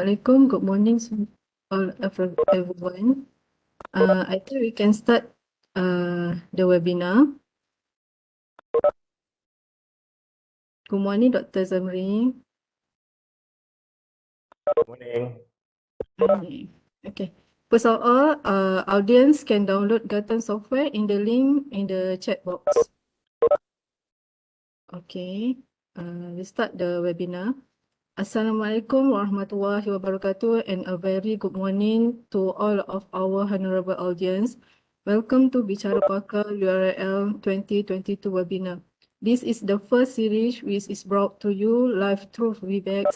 Assalamualaikum. Good morning, everyone. I think we can start the webinar. Good morning, Dr. Zamri. Good morning. Hi. Okay. First of all, audience can download GATAN software in the link in the chat box. Okay. We start the webinar. Assalamualaikum warahmatullahi wabarakatuh and a very good morning to all of our honorable audience. Welcome to Bicara Pakar UIRL 2022 webinar. This is the first series which is brought to you live through Webex,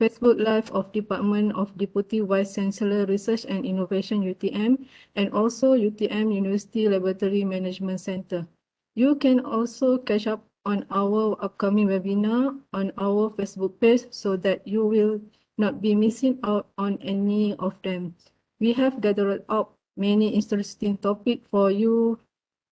Facebook Live of Department of Deputy Vice Chancellor Research and Innovation UTM and also UTM University Laboratory Management Center. You can also catch up on our upcoming webinar on our Facebook page so that you will not be missing out on any of them. We have gathered up many interesting topics for you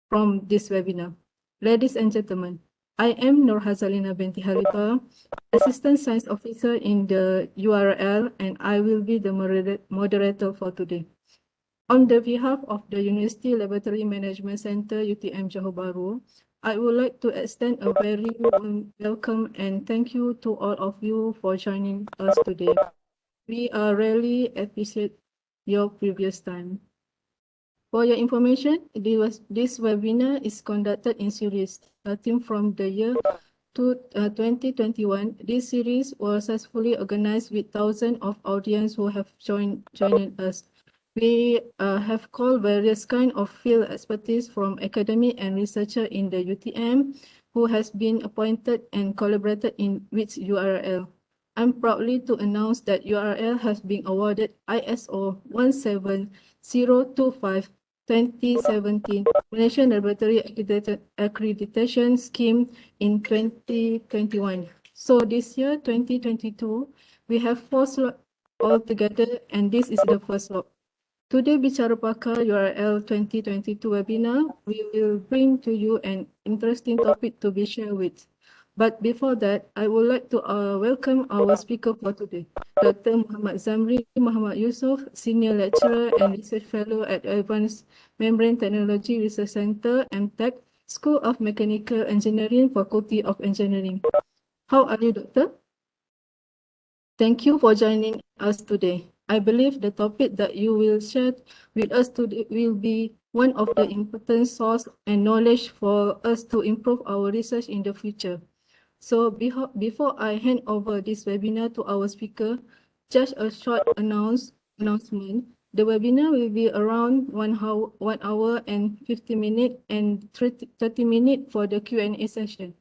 from this webinar. Ladies and gentlemen, I am Nur Hazalina binti Halifa, Assistant Science Officer in the URL, and I will be the moderator for today. On the behalf of the University Laboratory Management Center, UTM Johor Bahru, I would like to extend a very warm welcome and thank you to all of you for joining us today. We really appreciate your previous time. For your information, this webinar is conducted in series starting from the year 2021. This series was successfully organized with thousands of audience who have joined us. We have called various kinds of field expertise from academic and researcher in the UTM who has been appointed and collaborated with URL. I'm proudly to announce that URL has been awarded ISO 17025 2017 Malaysian Laboratory Accreditation Scheme in 2021. So this year, 2022, we have 4 slots altogether and this is the first slot. Today, Bicara Pakar URL 2022 webinar, we will bring to you an interesting topic to be shared with. But before that, I would like to welcome our speaker for today, Dr. Mohd Zamri Mohd Yusop, Senior Lecturer and Research Fellow at Advanced Membrane Technology Research Center, MTech, School of Mechanical Engineering, Faculty of Engineering. How are you, Doctor? Thank you for joining us today. I believe the topic that you will share with us today will be one of the important source and knowledge for us to improve our research in the future. So before I hand over this webinar to our speaker, just a short announcement. The webinar will be around 1 hour and 50 minutes and 30 minutes for the Q&A session.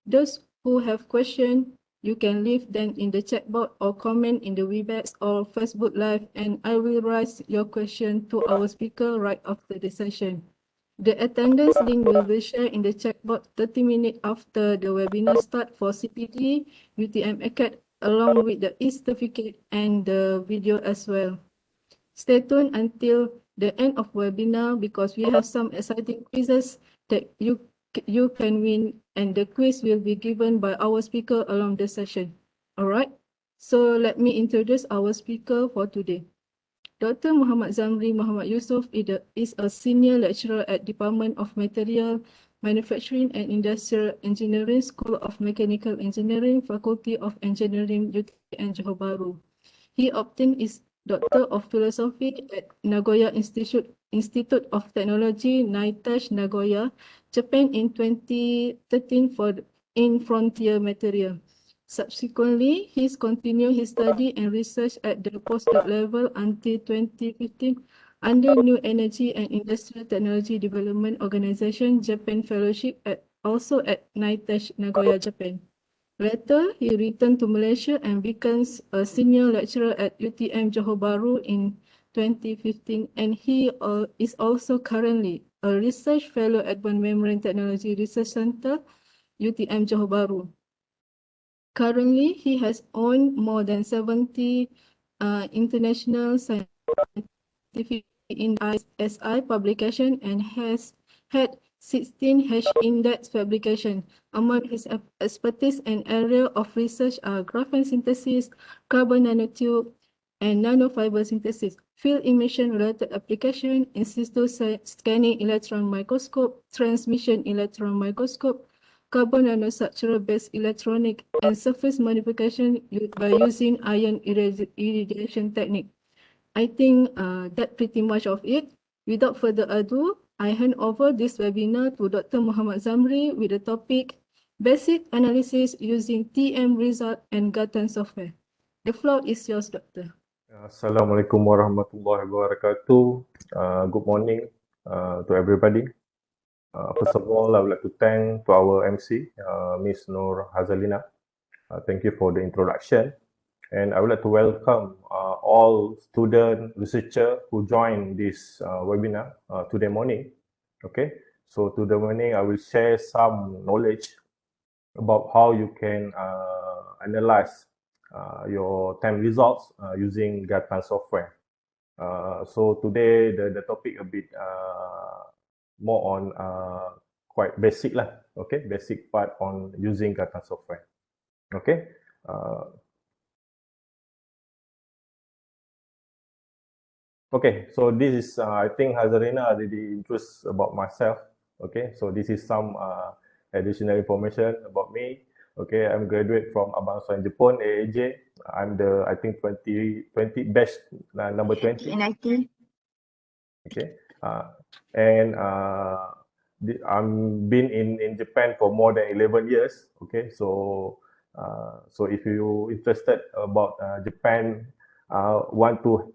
Those who have questions, you can leave them in the chat box or comment in the Webex or Facebook Live, and I will raise your question to our speaker right after the session. The attendance link will be shared in the chat box 30 minutes after the webinar start for CPD, UTM ACAD, along with the e-certificate and the video as well. Stay tuned until the end of webinar because we have some exciting quizzes that you can win, and the quiz will be given by our speaker along the session. All right, so let me introduce our speaker for today. Dr. Mohd Zamri Mohd Yusop is a senior lecturer at Department of Material Manufacturing and Industrial Engineering, School of Mechanical Engineering, Faculty of Engineering, UTM Johor Bahru. He obtained his Doctor of Philosophy at Nagoya Institute of Technology, NITESH, Nagoya, Japan in 2013 in frontier material. Subsequently, he continued his study and research at the postdoc level until 2015 under New Energy and Industrial Technology Development Organization Japan Fellowship also at NITESH, Nagoya, Japan. Later, he returned to Malaysia and becomes a senior lecturer at UTM Johor Bahru in 2015, and he is also currently a research fellow at Advanced Membrane Technology Research Center, UTM Johor Bahru. Currently, he has owned more than 70 international scientific ISI publication and has had 16 H-index publications. Among his expertise and area of research are graphene synthesis, carbon nanotube, and nanofiber synthesis, field emission-related application, in situ scanning electron microscope, transmission electron microscope, carbon nanostructure-based electronic, and surface modification by using ion irradiation technique. I think that pretty much of it. Without further ado, I hand over this webinar to Dr. Mohd Zamri with the topic Basic Analysis Using TM Result and GATAN Software. The floor is yours, Doctor. Assalamualaikum warahmatullahi wabarakatuh. Good morning to everybody. First of all, I would like to thank to our MC, Ms. Nur Hazalina. Thank you for the introduction. And I would like to welcome all student researcher who joined this webinar today morning. Okay, so today morning I will share some knowledge about how you can analyze your TEM results using GATAN software. So today the topic a bit more on quite basic lah. Okay, basic part on using GATAN software. Okay. Okay, so this is I think Hazarina already introduced about myself. Okay, so this is some additional information about me. Okay, I'm graduate from Abangsa Jepun, AAJ. I'm the, I think, 2020 batch number 20. Okay, and I'm been in Japan for more than 11 years. Okay, so if you interested about Japan, want to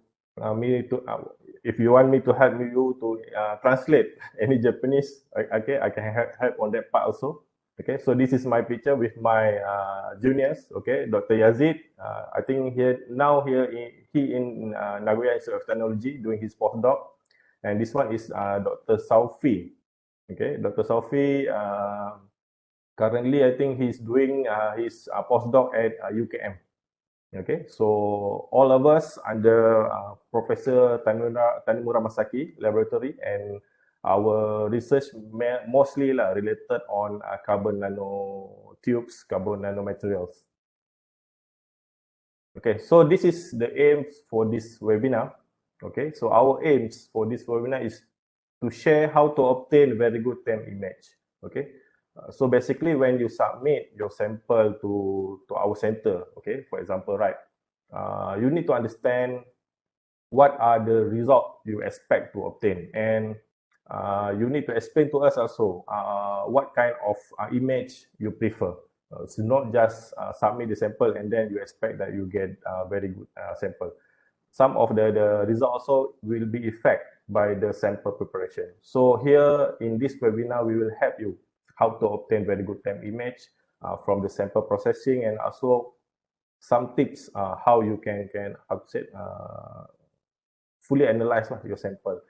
if you want me to help you to translate any Japanese, okay, I can help on that part also. Okay, so this is my picture with my juniors. Okay, Dr. Yazid. I think he in Nagoya Institute of Technology doing his postdoc, and this one is Dr. Saufi. Okay, Dr. Saufi. Currently, I think he's doing his postdoc at UKM. Okay, so all of us under Professor Tanimura Masaki laboratory, and our research mostly related on carbon nanotubes, carbon nanomaterials. Okay, so this is the aims for this webinar. Okay, so our aims for this webinar is to share how to obtain very good TEM image. Okay, so basically when you submit your sample to our center, okay, for example, right, you need to understand what are the results you expect to obtain, and you need to explain to us also what kind of image you prefer. It's not just submit the sample and then you expect that you get a very good sample. Some of the results also will be affected by the sample preparation. So here in this webinar, we will help you how to obtain very good TEM image from the sample processing, and also some tips how you can fully analyze your sample.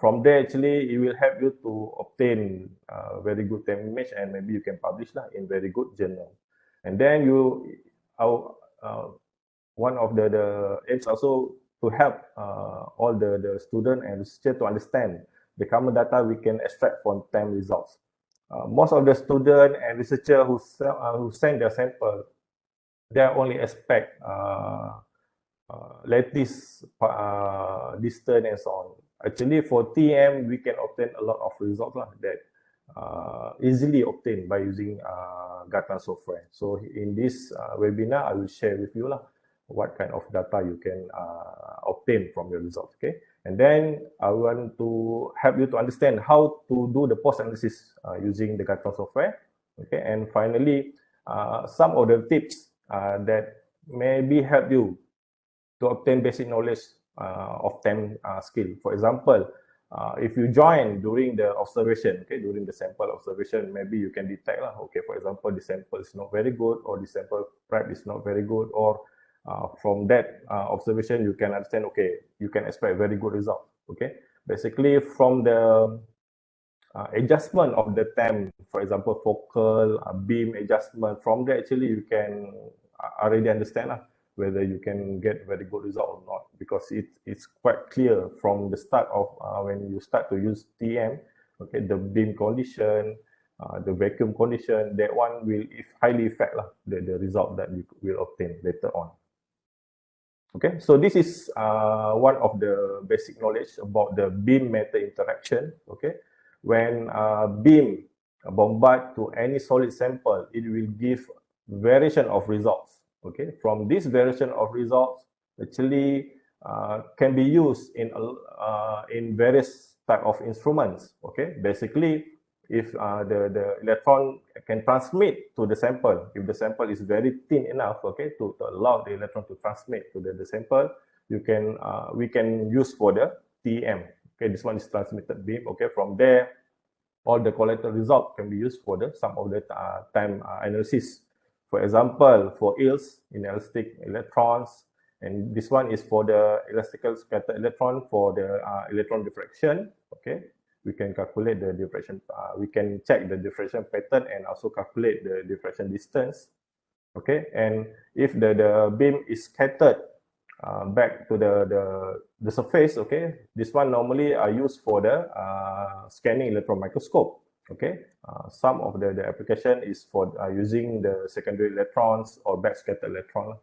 From there, actually, it will help you to obtain very good TEM image, and maybe you can publish in very good journal. And then one of the aims also to help all the student and researcher to understand the common data we can extract from TEM results. Most of the student and researcher who send their sample, they only expect lattice, distance, and so on. Actually, for TM, we can obtain a lot of results that easily obtained by using GATAN software. So in this webinar, I will share with you what kind of data you can obtain from your results. Okay, and then I want to help you to understand how to do the post analysis using the GATAN software. Okay, and finally, some of the tips that maybe help you to obtain basic knowledge of TEM skill. For example, if you join during the observation, okay, during the sample observation, maybe you can detect, okay, for example, the sample is not very good, or the sample prep is not very good, or from that observation, you can understand, okay, you can expect very good result. Okay, basically from the adjustment of the TEM, for example, focal, beam adjustment, from there actually you can already understand whether you can get very good result or not, because it's quite clear from the start of when you start to use TM, okay, the beam condition, the vacuum condition, that one will highly affect the result that you will obtain later on. Okay, so this is one of the basic knowledge about the beam matter interaction. Okay, when beam bombard to any solid sample, it will give variation of results. Okay, from this variation of results, actually can be used in various type of instruments. Okay, basically, if the electron can transmit to the sample, if the sample is very thin enough, okay, to allow the electron to transmit to the sample, we can use for the TEM. Okay, this one is transmitted beam. Okay, from there, all the collected result can be used for the some of the time analysis. For example, for yields in elastic electrons, and this one is for the elastical scattered electron for the electron diffraction. Okay, we can calculate the diffraction. We can check the diffraction pattern and also calculate the diffraction distance. Okay, and if the beam is scattered back to the surface, okay, this one normally are used for the scanning electron microscope. Okay, some of the application is for using the secondary electrons or backscattered electron.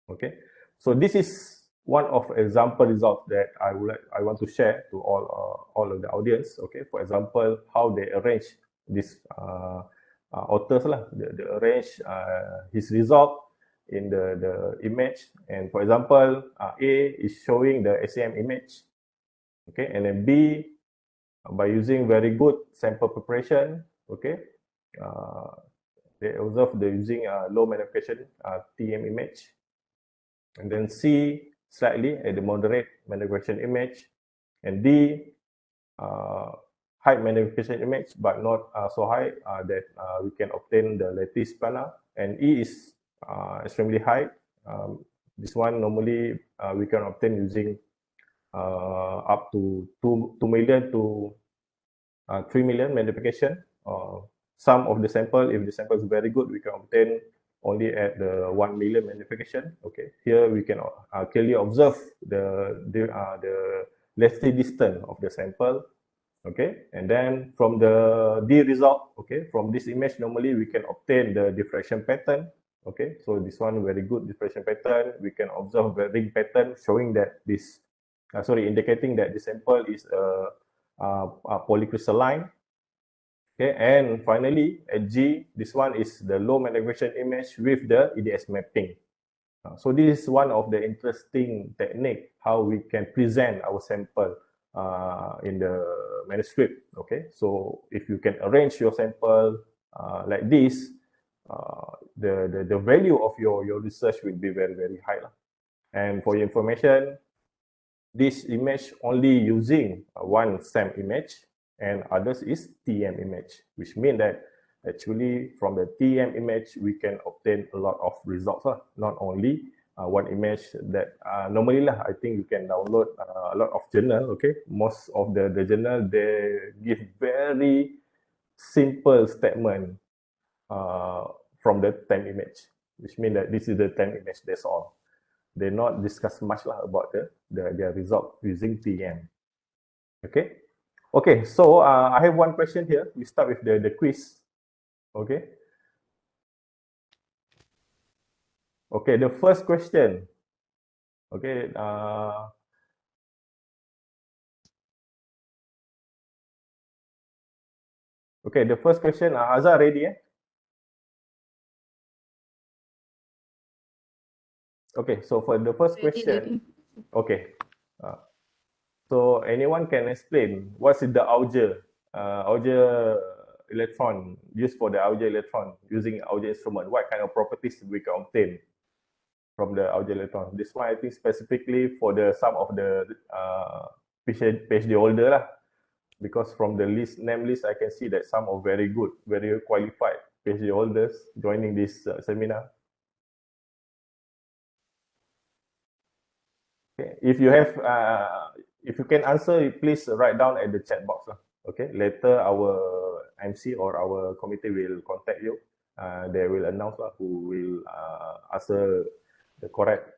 Okay, so this is one of example results that I want to share to all of the audience. Okay, for example, how they arrange this authors lah, they arrange his result in the image. And for example, A is showing the SEM image. Okay, and then B, by using very good sample preparation, okay, they observe the using low magnification TEM image. And then C, slightly at the moderate magnification image. And D, high magnification image, but not so high that we can obtain the lattice planar. And E is extremely high. This one normally we can obtain using up to 2 million to 3 million magnification. Some of the sample, if the sample is very good, we can obtain only at the 1 million magnification. Okay, here we can clearly observe the lattice distance of the sample. Okay, and then from the D result, okay, from this image normally we can obtain the diffraction pattern. Okay, so this one very good diffraction pattern. We can observe the ring pattern showing that this, indicating that the sample is a polycrystalline. Okay, and finally at G, this one is the low magnification image with the Eds mapping. So this is one of the interesting technique how we can present our sample in the manuscript. Okay, so if you can arrange your sample like this, the value of your research will be very, very high. And for your information, this image only using one SEM image and others is TEM image, which means that actually from the TEM image we can obtain a lot of results, not only one image that normally lah, I think you can download a lot of journal. Okay, most of the journal they give very simple statement from the TEM image, which means that this is the TEM image, that's all. They not discuss much lah about their result using TEM. Okay, okay, so I have one question here. We start with the quiz. Okay, okay, the first question. Okay, okay, the first question, Azhar ready? Okay, so for the first question, okay, so anyone can explain what's the Auger electron used for the Auger electron using Auger instrument? What kind of properties we can obtain from the Auger electron? This one I think specifically for the some of the PhD holder lah, because from the name list I can see that some are very good, very qualified PhD holders joining this seminar. Okay. If you have, if you can answer, please write down at the chat box. Okay. Later, our MC or our committee will contact you. They will announce who will answer the correct,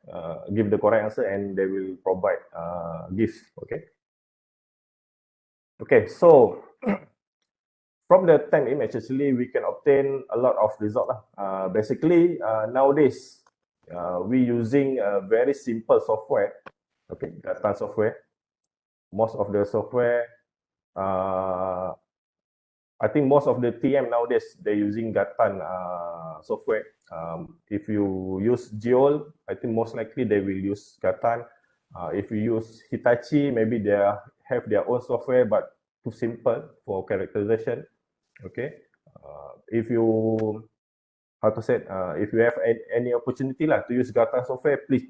give the correct answer, and they will provide gifts. Okay. Okay. So from the TEM image, actually, we can obtain a lot of results. Basically, nowadays, we using a very simple software, okay, GATAN software. Most of the software, I think most of the TM nowadays, they're using GATAN software. If you use Geol, I think most likely they will use GATAN. If you use Hitachi, maybe they have their own software, but too simple for characterization. Okay. If you, how to say, if you have any opportunity lah to use GATAN software, please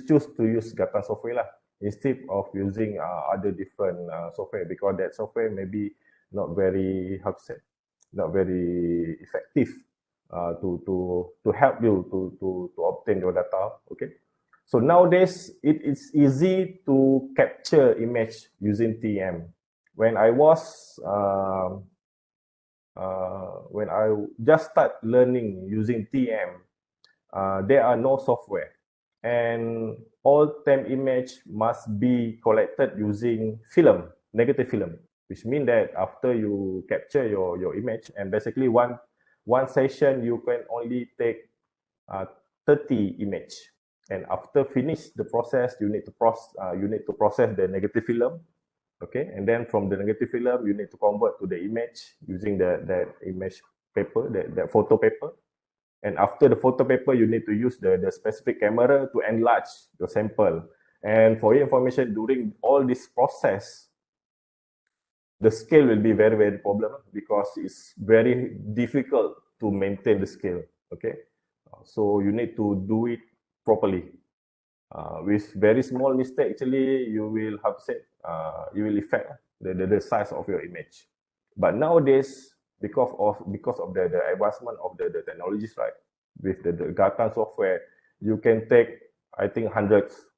choose to use GATAN software lah, instead of using other different software, because that software maybe not very, how to say, not very effective to help you to obtain your data. Okay, so nowadays it is easy to capture image using TM. When I just start learning using TM, there are no software, and all TEM image must be collected using film, negative film, which means that after you capture your image, and basically one session you can only take 30 image, and after finish the process, you need to process the negative film. Okay, and then from the negative film, you need to convert to the image using that image paper, that photo paper. And after the photo paper, you need to use the specific camera to enlarge your sample. And for your information, during all this process, the scale will be very, very problem, because it's very difficult to maintain the scale. Okay, so you need to do it properly. With very small mistake, actually, you will have to say, you will affect the size of your image. But nowadays, because of the advancement of the technologies, right, with the GATAN software, you can take, I think, hundreds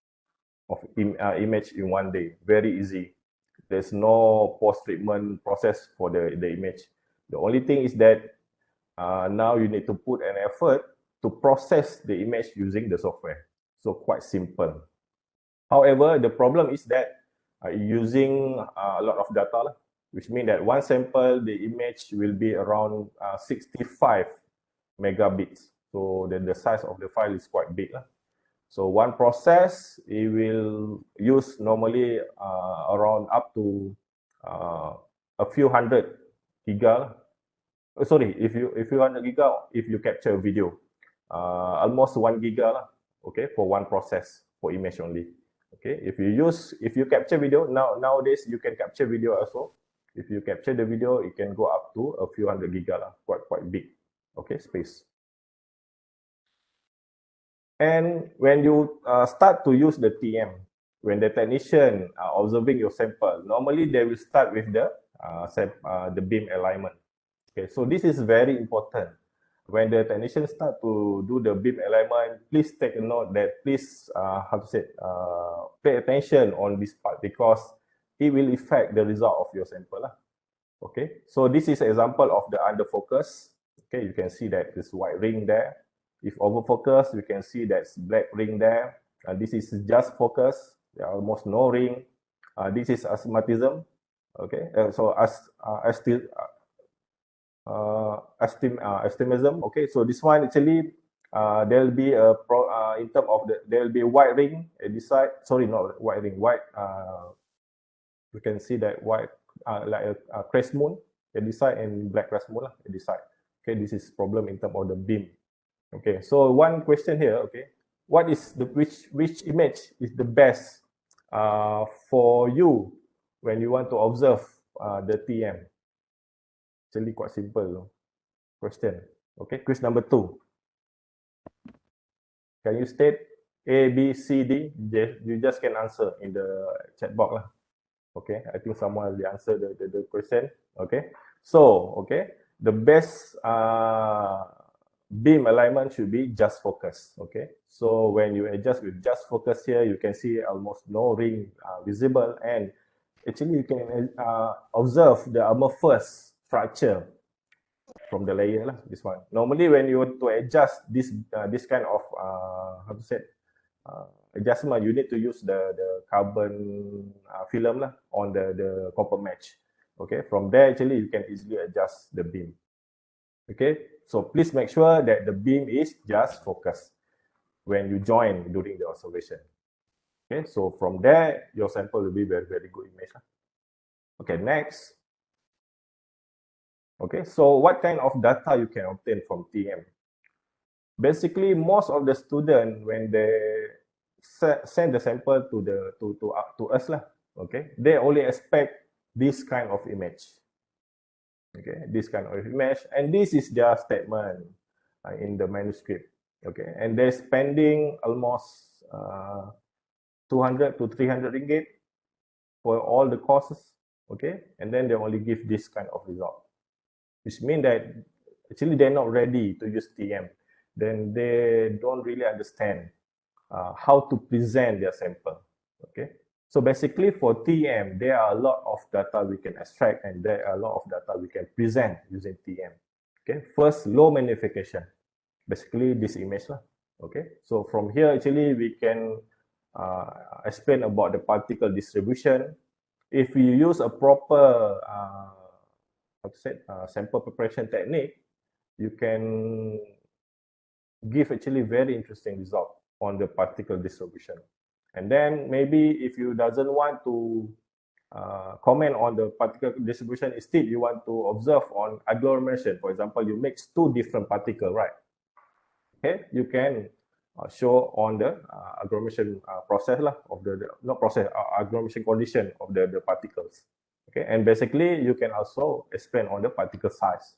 of image in one day, very easy. There's no post-treatment process for the image. The only thing is that now you need to put an effort to process the image using the software. So quite simple. However, the problem is that using a lot of data, which means that one sample, the image will be around 65 megabits. So the size of the file is quite big. So one process, it will use normally around up to a few hundred giga. Sorry, if you 100 giga, if you capture a video, almost 1 giga. Okay, for one process for image only. Okay, if you capture video, nowadays you can capture video also. If you capture the video, it can go up to a few hundred giga lah, quite big. Okay, space. And when you start to use the TM, when the technician observing your sample, normally they will start with the beam alignment. Okay, so this is very important. When the technician start to do the beam alignment, please take a note that pay attention on this part, because it will affect the result of your sample. Okay, so this is an example of the under focus. Okay, you can see that this white ring there. If over focus, you can see that's black ring there. This is just focus. There are almost no ring. This is astigmatism. Okay, so astigmatism. Okay, so this one actually there will be in terms of there will be a white ring at this side. Sorry, not white ring. White. You can see that white like a crest moon at this side, and black crest moon at this side. Okay, this is problem in terms of the beam. Okay, so one question here. Okay, what is which image is the best for you when you want to observe the TM? Actually quite simple question. Okay, quiz number 2. Can you state A, B, C, D? You just can answer in the chat box lah. Okay, I think someone will answer the question. Okay, so okay, the best beam alignment should be just focus. Okay, so when you adjust with just focus here, you can see almost no ring visible, and actually you can observe the amorphous structure from the layer lah, this one. Normally when you want to adjust this kind of adjustment, you need to use the carbon film lah on the copper match. Okay, from there actually you can easily adjust the beam. Okay, so please make sure that the beam is just focus. when you join during the observation. Okay, so from there, your sample will be very, very good image. Okay, next. Okay, so what kind of data you can obtain from TM? Basically, most of the students, when they send the sample to us lah, okay, they only expect this kind of image. Okay, this kind of image, and this is their statement in the manuscript. Okay, and they're spending almost 200 to 300 ringgit for all the courses. Okay, and then they only give this kind of result, which means that actually they're not ready to use TM. Then they don't really understand how to present their sample. Okay, so basically for TM, there are a lot of data we can extract, and there are a lot of data we can present using TM. Okay, first, low magnification. Basically this image lah. Okay, so from here actually we can explain about the particle distribution. If you use a proper sample preparation technique, you can give actually very interesting result on the particle distribution. And then maybe if you doesn't want to comment on the particle distribution, instead you want to observe on agglomeration. For example, you mix two different particles, right? Okay, you can show on the agglomeration process lah, of the not process, agglomeration condition of the particles. Okay, and basically you can also explain on the particle size.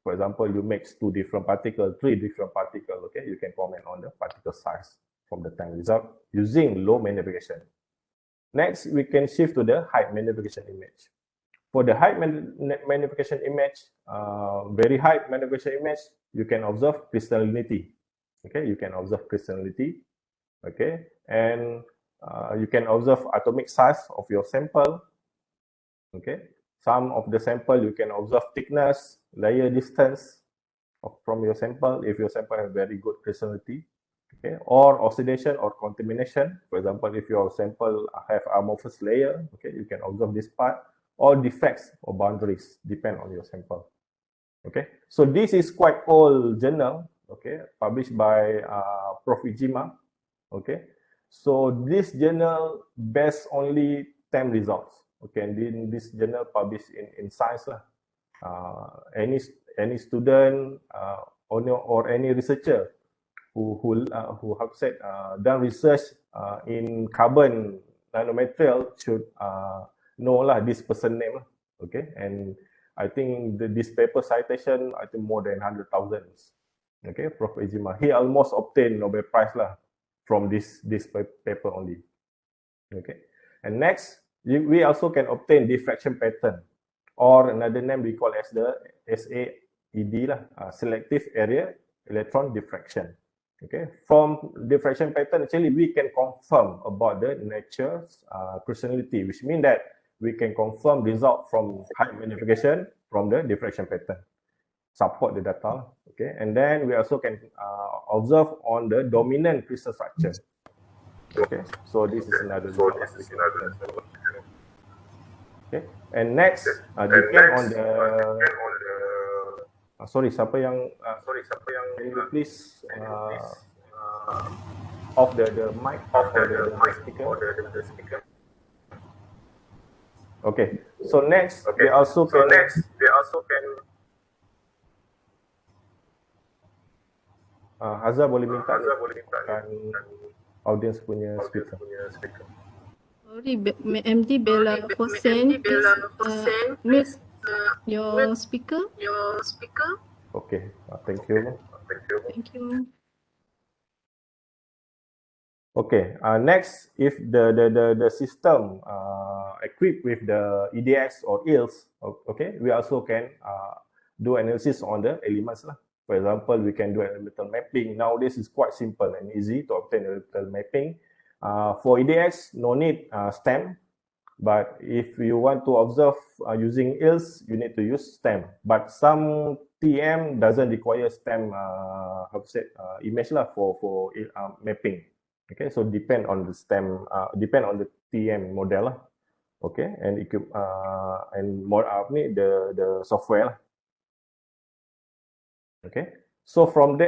For example, you mix two different particles, three different particles. Okay, you can comment on the particle size from the time result using low magnification. Next, we can shift to the high magnification image. For the high magnification image, very high magnification image, you can observe crystallinity. Okay, you can observe crystallinity. Okay, and you can observe atomic size of your sample. Okay, some of the sample you can observe thickness, layer distance from your sample if your sample has very good crystallinity. Okay, or oxidation or contamination. For example, if your sample have amorphous layer, okay, you can observe this part, or defects or boundaries depend on your sample. Okay, so this is quite old journal, okay, published by Prof. Ijima. Okay, so this journal based only TEM results. Okay, and in this journal published in Science lah. Any student or any researcher who have said done research in carbon nanomaterial should know lah this person name lah. Okay, and I think this paper citation, I think more than 100,000. Okay, Prof. Ejima, he almost obtained Nobel Prize lah from this paper only. Okay, and next we also can obtain diffraction pattern, or another name we call as the SAED lah, selective area electron diffraction. Okay, from diffraction pattern, actually we can confirm about the nature crystallinity, which means that we can confirm result from high magnification from the diffraction pattern, support the data. Okay, and then we also can observe on the dominant crystal structure. Okay, so this is another result. Okay, and next depend on the sorry, siapa yang please off the mic of the speaker. Okay, so next we also can Hazza boleh minta audience punya speaker. Sorry, MD Bella Hossein, please mute your speaker. Okay, thank you. Thank you. Okay, next, if the system equipped with the EDX or ILS, okay, we also can do analysis on the elements lah. For example, we can do elemental mapping. Nowadays it's quite simple and easy to obtain elemental mapping. For EDX, no need STEM, but if you want to observe using ILS, you need to use STEM. But some TM doesn't require STEM image lah for mapping. Okay, so depend on the STEM, depend on the TM model lah. Okay, and more the software lah. Okay, So from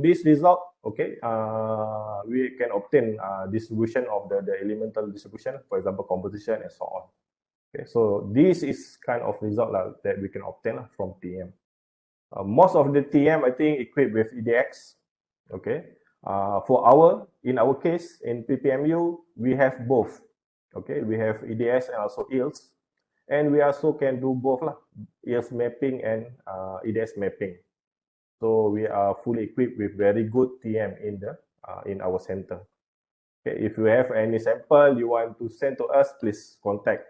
this result, okay, we can obtain distribution of the elemental distribution, for example, composition and so on. Okay, so this is kind of result that we can obtain from TM. Most of the TM, I think, equipped with EDX. Okay, in our case in PPMU, we have both. Okay, we have EDS and also EELS, and we also can do both EELS mapping and EDS mapping. So we are fully equipped with very good TM in our center. Okay, if you have any sample you want to send to us, please contact.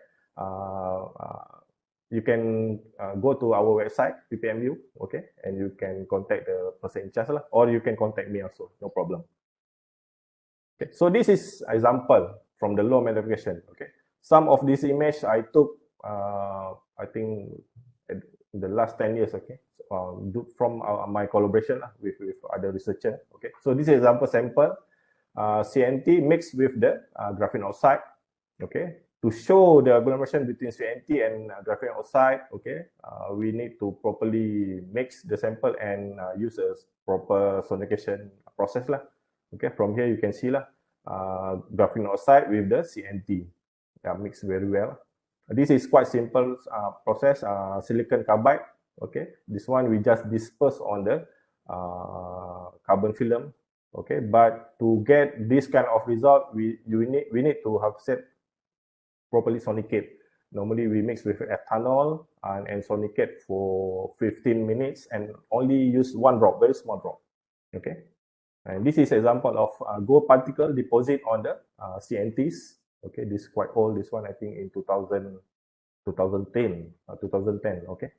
You can go to our website PPMU, okay, and you can contact the person in charge or you can contact me also, no problem. Okay, so this is example from the low magnification. Okay, some of this image I took, I think, in the last 10 years. Okay, from my collaboration with other researcher. Okay, so this is example sample CNT mixed with the graphene oxide. Okay, to show the agglomeration between CNT and graphene oxide, okay, we need to properly mix the sample and use a proper sonication process lah. Okay, from here you can see graphene oxide with the CNT, mixed very well. This is quite simple process, silicon carbide. Okay, this one we just disperse on the carbon film. Okay, but to get this kind of result, we need to have set properly sonicate. Normally we mix with ethanol and sonicate for 15 minutes and only use one drop, very small drop. Okay, and this is example of gold particle deposit on the CNTs. Okay, this is quite old. This one I think in 2010. Okay,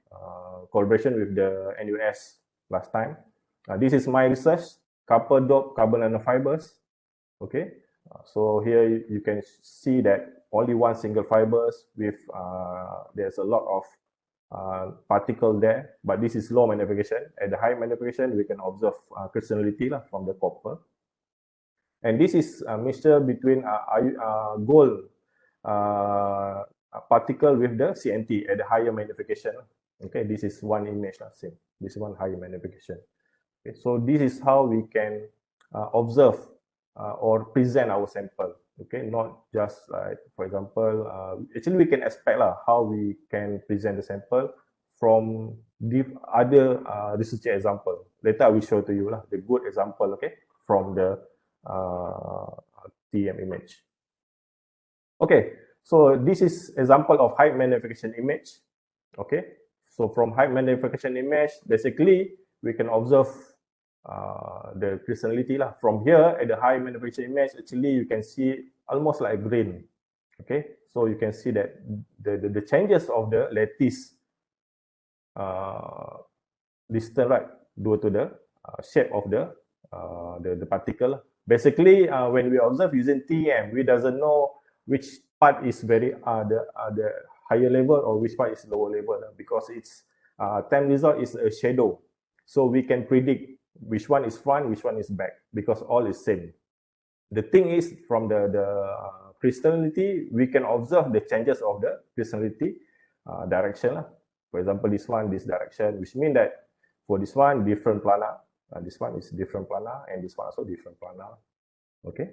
collaboration with the NUS last time. This is my research, copper dope carbon nanofibers. Okay, so here you can see that only one single fibers with there's a lot of particle there, but this is low magnification. At the high magnification, we can observe crystallinity from the copper. And this is a mixture between gold particle with the CNT at the higher magnification. Okay, this is one image, same. This one higher magnification. Okay, so this is how we can observe or present our sample. Okay, not just like, for example, actually we can expect how we can present the sample from the other research example. Later I will show to you the good example, okay, from the TEM image. Okay, so this is example of high magnification image. Okay, so from high magnification image, basically we can observe the crystallinity from here. At the high magnification image, actually you can see almost like green. Okay, so you can see that the changes of the lattice distance, right, due to the shape of the particle. Basically, when we observe using TEM, we doesn't know which part is very the higher level or which part is lower level, because it's TEM result is a shadow, so we can predict which one is front, which one is back, because all is same. The thing is, from the crystallinity, we can observe the changes of the crystallinity direction. For example, this one, this direction, which means that for this one, different planar. This one is different planar, and this one also different planar. Okay.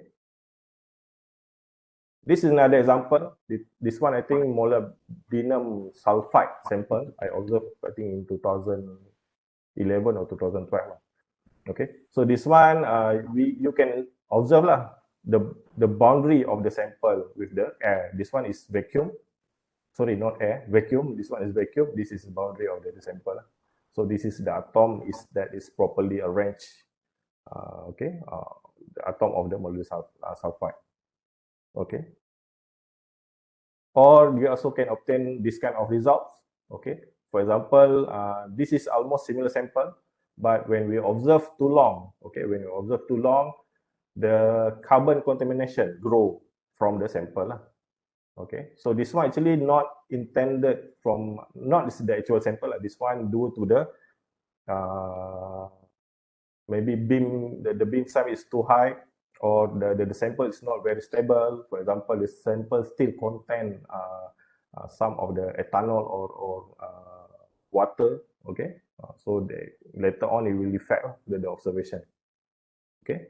This is another example. This one, I think, molybdenum sulfide sample. I observed, I think, in 2011 or 2012. Okay. So this one, you can observe the boundary of the sample with the air. This one is vacuum. Sorry, not air, vacuum. This one is vacuum. This is the boundary of the sample. So this is the atom that is properly arranged. Okay, the atom of the molybdenum sulfide. Okay. Or you also can obtain this kind of results. Okay. For example, this is almost similar sample, but when we observe too long, okay, when we observe too long, the carbon contamination grow from the sample. Okay, so this one actually not intended from, not the actual sample. This one due to the maybe the beam size is too high, or the sample is not very stable. For example, the sample still contain some of the ethanol or water. Okay, So later on it will affect the observation. Okay.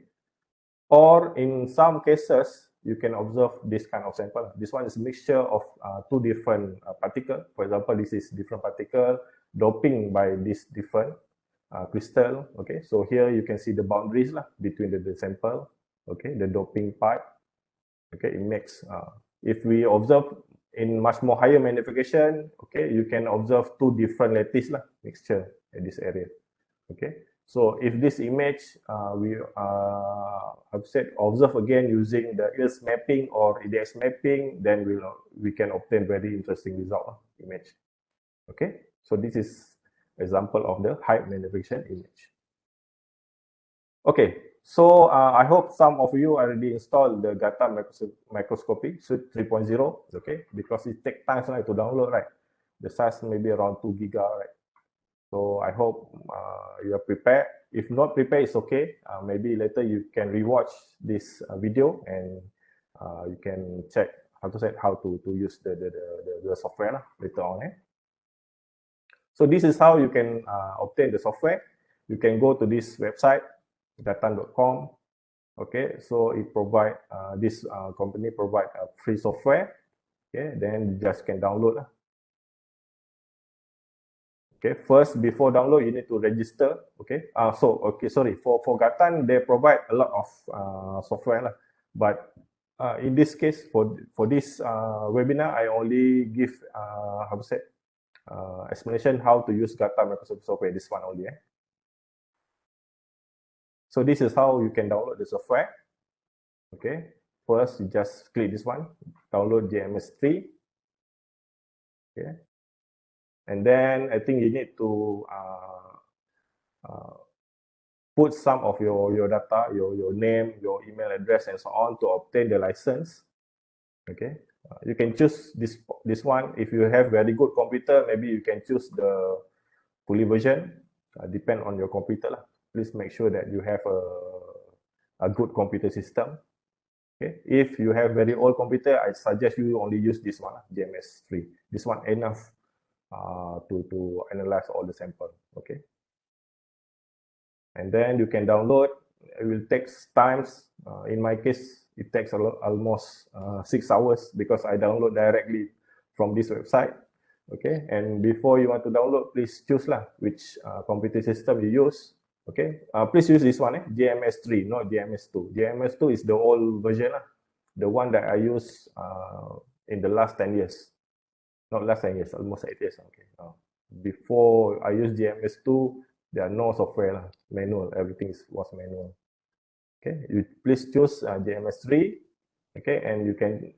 Or in some cases, you can observe this kind of sample. This one is a mixture of two different particles. For example, this is different particle doping by this different crystal. Okay, so here you can see the boundaries between the sample. Okay, the doping part. Okay, it makes, if we observe in much more higher magnification, okay, you can observe two different lattice mixture in this area. Okay, so if this image we have said observe again using the Eds mapping or Eds mapping, then we can obtain very interesting result image. Okay, so this is example of the high magnification image. Okay, so I hope some of you already installed the GATAN microscopy suite 3.0. Okay, because it takes time to download, right? The size maybe around 2 giga, right? So I hope you are prepared. If not prepared, it's okay. Maybe later you can rewatch this video and you can check how to use the software later on. So this is how you can obtain the software. You can go to this website, gatan.com. Okay, so it provide this company provide a free software. Okay, then you just can download. Okay, first before download, you need to register. Okay, sorry, for GATAN they provide a lot of software, but in this case for this webinar, I only give explanation how to use GATAN Microsoft software. This one only. So this is how you can download the software. Okay, first you just click this one, download GMS3. Okay, and then I think you need to put some of your data, your name, your email address, and so on to obtain the license. Okay, you can choose this one. If you have very good computer, maybe you can choose the fully version. Depend on your computer. Please make sure that you have a good computer system. Okay, if you have very old computer, I suggest you only use this one, GMS3. This one enough to analyze all the sample. Okay, and then you can download. It will take times. In my case, it takes almost 6 hours because I download directly from this website. Okay, and before you want to download, please choose which computer system you use. Okay, please use this one, GMS3, not GMS2. GMS2 is the old version, the one that I use in the last 10 years. Not last 10 years, almost 8 years. Okay, before I use GMS2, there are no software, manual, everything was manual. Okay, you please choose GMS3. Okay, and you can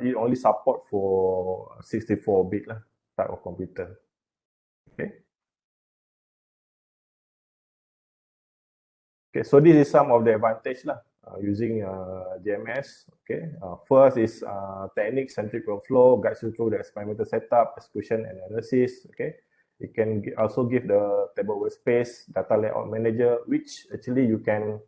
it only support for 64-bit type of computer. Okay. Okay, so this is some of the advantage using GMS. Okay, first is technique, centric workflow, guides you through the experimental setup, execution, and analysis. Okay, it can also give the table workspace, data layout manager, which actually you can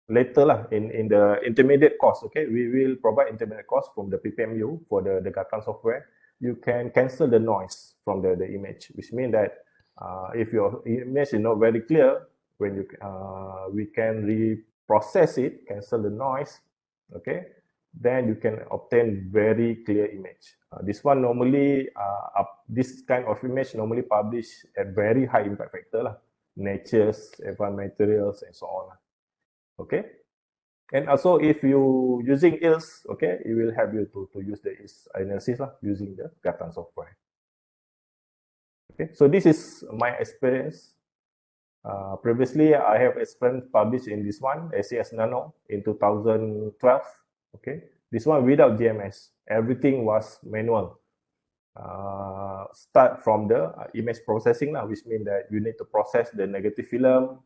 later in the intermediate course. Okay, we will provide intermediate course from the PPMU for the GATAN software. You can cancel the noise from the image, which means that if your image is not very clear, when you we can reprocess it, cancel the noise. Okay, then you can obtain very clear image. This one normally this kind of image normally published at very high impact factor natures, advanced materials, and so on. Okay, and also if you using ILS, okay, it will help you to use the ILS analysis using the GATAN software. Okay, so this is my experience. Previously, I have experience published in this one, SAS Nano, in 2012. Okay, this one without GMS, everything was manual. Start from the image processing, which means that you need to process the negative film,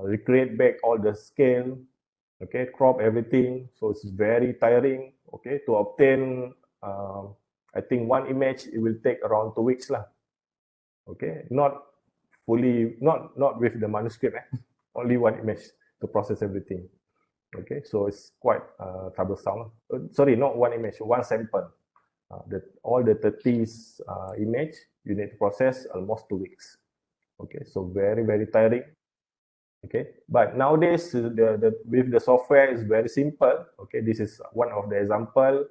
recreate back all the scale, okay, crop everything. So it's very tiring. Okay, to obtain, I think one image it will take around 2 weeks Okay, not fully, not with the manuscript, only one image to process everything. Okay, so it's quite troublesome. Sorry, not one image, one sample all the 30 image, you need to process almost 2 weeks. Okay, so very, very tiring. Okay, but nowadays with the software is very simple. Okay, this is one of the example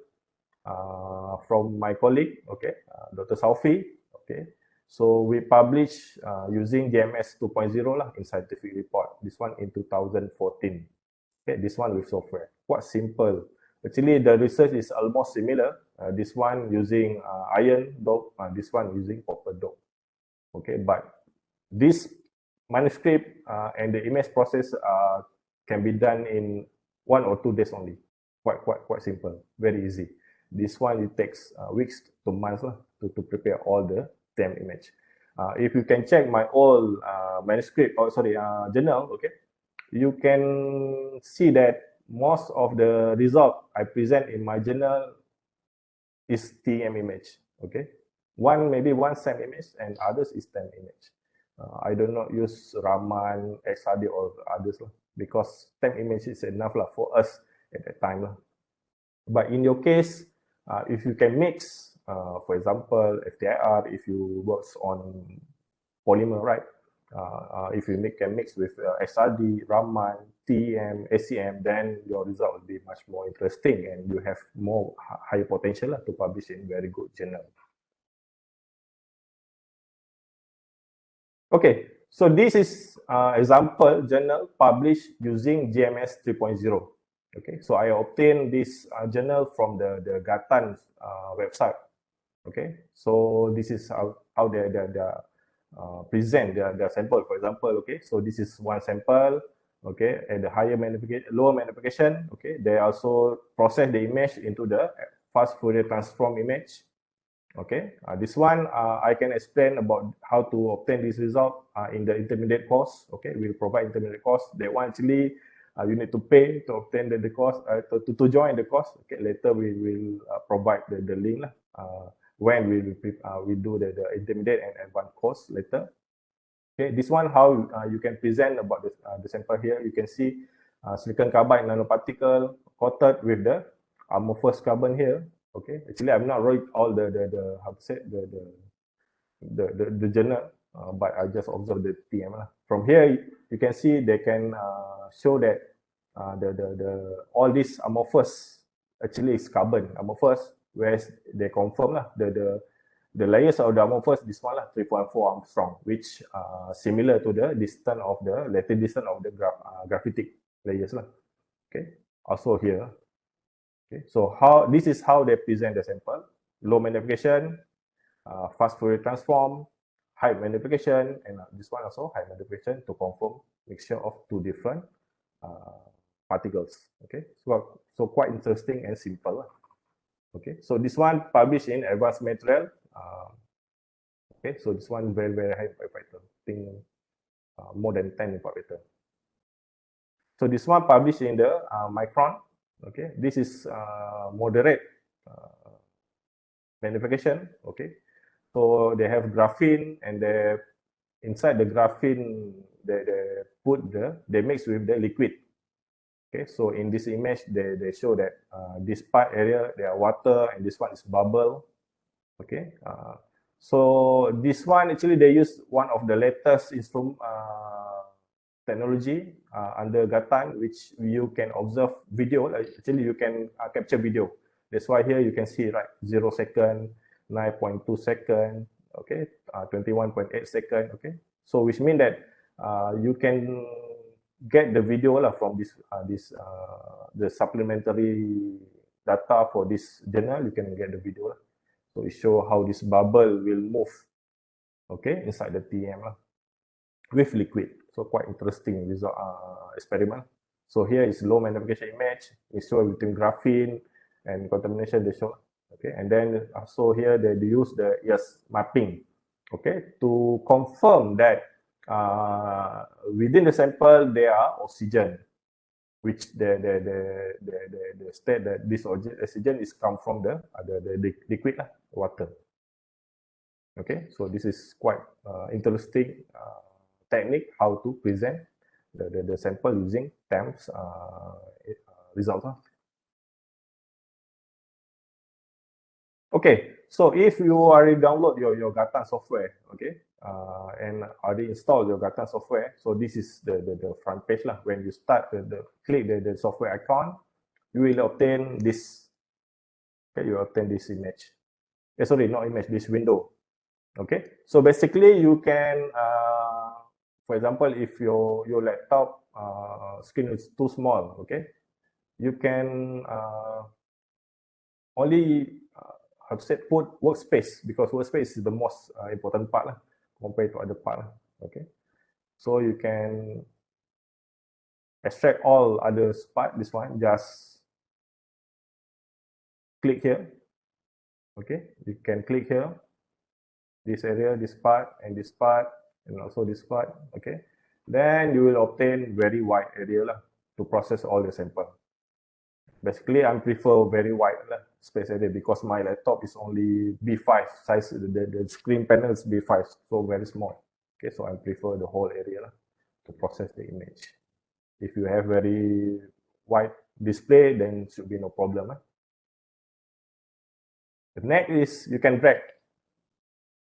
from my colleague. Okay, Dr. Saufi. Okay, so we publish using GMS 2.0 lah in scientific report. This one in 2014. Okay, this one with software. Quite simple. Actually, the research is almost similar. This one using iron dope. This one using copper dope. Okay, but this manuscript and the image process can be done in 1 or 2 days only. Quite simple, very easy. This one it takes weeks to months to prepare all the TEM image. If you can check my old manuscript, journal, okay, you can see that most of the result I present in my journal is TEM image. Okay, maybe one SEM image and others is TEM image. I do not use Raman, XRD or others because TEM image is enough for us at that time. But in your case, if you can mix, for example, FTIR, if you work on polymer, right? If you can mix with XRD, Raman, TEM, SCM, then your result will be much more interesting and you have more higher potential to publish in very good journal. Okay, so this is example journal published using GMS 3.0. Okay, so I obtained this journal from the GATAN website. Okay, so this is how they present their sample. For example, okay, so this is one sample. Okay, at the lower magnification. Okay, they also process the image into the fast Fourier transform image. Okay, this one I can explain about how to obtain this result in the intermediate course. Okay, we'll provide intermediate course. That one actually you need to pay to obtain the course to join the course. Okay, later we will provide the link when we do the intermediate and advanced course later. Okay, this one how you can present about the sample here. You can see silicon carbide nanoparticle coated with the amorphous carbon here. Okay, actually I'm not write all the how to say the journal, but I just observe the TM. From here you can see they can show that all these amorphous actually is carbon amorphous, whereas they confirm the layers of the amorphous, this one 3.4 Armstrong, which similar to the distance of the lateral distance of the graphitic layers Okay, also here. Okay, so this is how they present the sample: low magnification, fast Fourier transform, high magnification, and this one also high magnification to confirm mixture of two different particles. Okay, so quite interesting and simple. Okay, so this one published in Advanced Material. Okay, so this one very high impact factor. I think more than 10 impact factor. So this one published in the Micron. Okay, this is moderate magnification. Okay, so they have graphene, and inside the graphene they mix with the liquid. Okay, so in this image they show that this part area there are water and this one is bubble. Okay, so this one actually they use one of the latest instrument technology under GATAN, which you can observe video. Actually, you can capture video. That's why here you can see 0 second, 9.2 second, okay, 21.8 second, okay. So which means that you can get the video from the supplementary data for this journal. You can get the video. So it shows how this bubble will move, okay, inside the TEM with liquid. So quite interesting result experiment. So here is low magnification image. It shows between graphene and contamination. They show, okay, and then also here they use the Eds Mapping, okay, to confirm that within the sample there are oxygen, which the state that this oxygen is come from the liquid water. Okay, so this is quite interesting technique how to present the sample using TEM's results. Okay, so if you already download your GATAN software, okay, and already installed your GATAN software, so this is the front page lah. When you start click the software icon, you will obtain this. Okay, you obtain this image. Sorry, not image, this window. Okay, so basically you can, for example, if your laptop screen is too small, okay, you can only how to say put workspace, because workspace is the most important part lah, compared to other part lah. Okay, so you can extract all other part. This one, just click here. Okay, you can click here, this area, this part, and also this part. Okay, then you will obtain very wide area lah to process all the sample. Basically, I prefer very wide space area because my laptop is only B5 size. The screen panel is B5, so very small. Okay, so I prefer the whole area to process the image. If you have very wide display, then should be no problem. The next is you can drag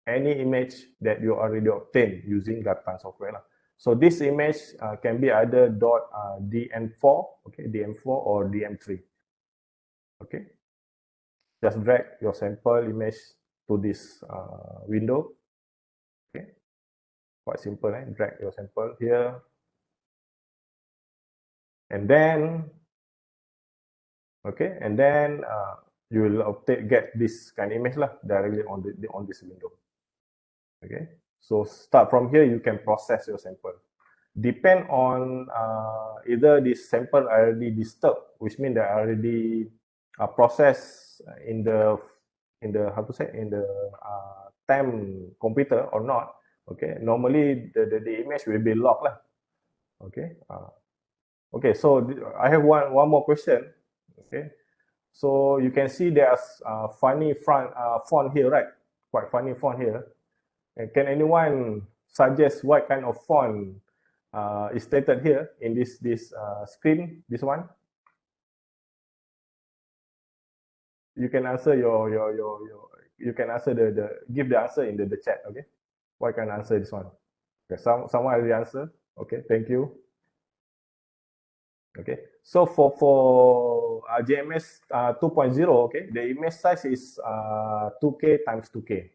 any image that you already obtained using GATAN software. So this image can be either .dm4, okay, dm4 or dm3. Okay, just drag your sample image to this window. Okay, quite simple. Drag your sample here, and then you will get this kind of image directly on this window. Okay, so start from here, you can process your sample. Depend on either this sample already disturbed, which means they already processed in the how to say, in the TEM computer or not. Okay, normally the image will be locked lah. Okay, okay, so I have one more question. Okay, so you can see there's funny font here, right? Quite funny font here. And can anyone suggest what kind of font is stated here in this screen? This one. You can answer you can answer give the answer in the chat. Okay, what can answer this one? Okay, someone already answer. Okay, thank you. Okay, so for GMS 2.0, okay, the image size is 2K times 2K.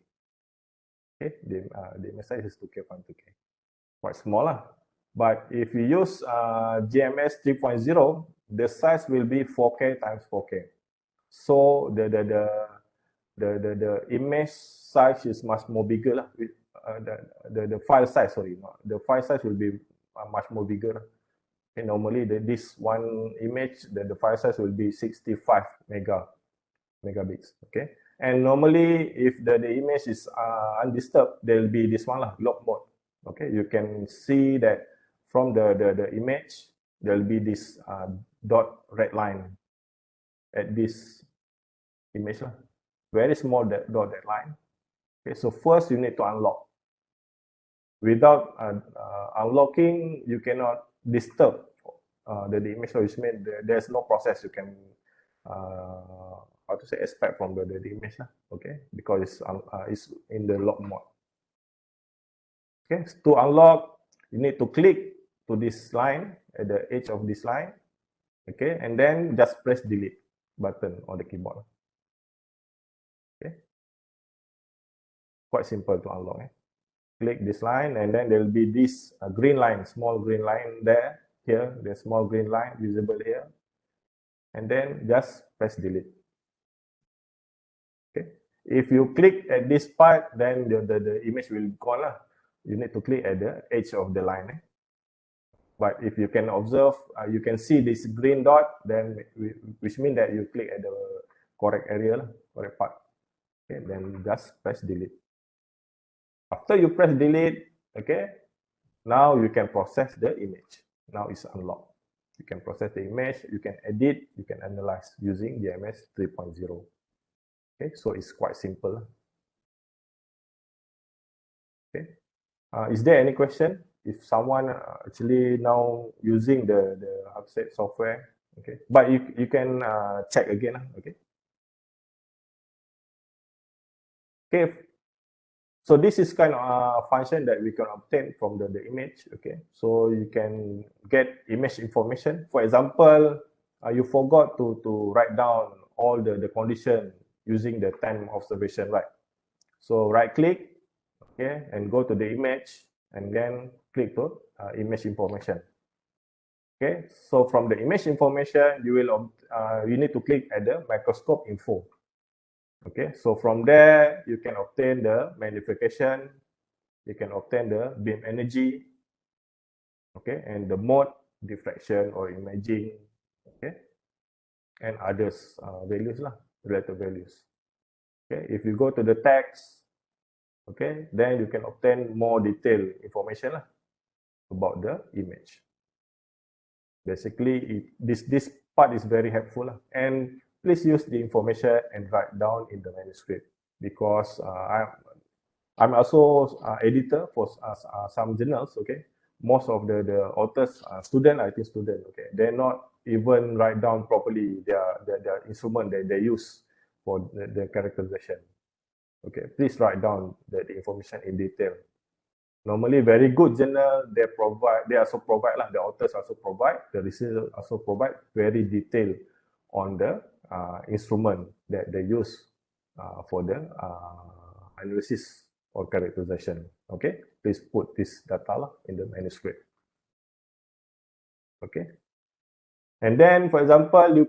Okay, the image size is 2K times 2K. Quite small lah. But if you use GMS 3.0, the size will be 4K times 4K. So the image size is much more bigger lah. The file size, sorry, the file size will be much more bigger. Okay, normally this one image, the file size will be 65 megabits. Okay, and normally if the image is undisturbed, there will be this one lah, lock mode. Okay, you can see that from the image, there will be this dot red line at this image lah. Very small dot red line. Okay, so first you need to unlock. Without unlocking, you cannot disturb the image, which means there's no process you can how to say expect from the image lah. Okay, because it's in the lock mode. Okay, to unlock, you need to click to this line at the edge of this line. Okay, and then just press delete button on the keyboard. Okay, quite simple to unlock. Click this line, and then there will be this green line, small green line there. Here, the small green line visible here, and then just press delete. Okay, if you click at this part, then the image will go lah. You need to click at the edge of the line. But if you can observe, you can see this green dot, then which means that you click at the correct area, correct part. Okay, then just press delete. After you press delete, okay, now you can process the image. Now it's unlocked. You can process the image, you can edit, you can analyze using GMS 3.0. Okay, so it's quite simple. Okay, is there any question? If someone actually now using the how to say software, okay, but you can check again, okay. Okay, so this is kind of a function that we can obtain from the image. Okay, so you can get image information. For example, you forgot to write down all the condition using the TEM observation, right? So right click, okay, and go to the image, and then click to image information. Okay, so from the image information, you need to click at the microscope info. Okay, so from there you can obtain the magnification, you can obtain the beam energy, okay, and the mode, diffraction or imaging, okay, and others values lah, relative values. Okay, if you go to the text, okay, then you can obtain more detailed information lah about the image. Basically, this part is very helpful lah, and please use the information and write down in the manuscript, because I'm also editor for some journals. Okay, most of the authors student, I think student. Okay, they're not even write down properly their instrument that they use for the characterization. Okay, please write down the information in detail. Normally, very good journal, they also provide lah, the authors also provide, the researchers also provide very detailed on the instrument that they use for the analysis or characterization. Okay, please put this data lah in the manuscript. Okay, and then for example, you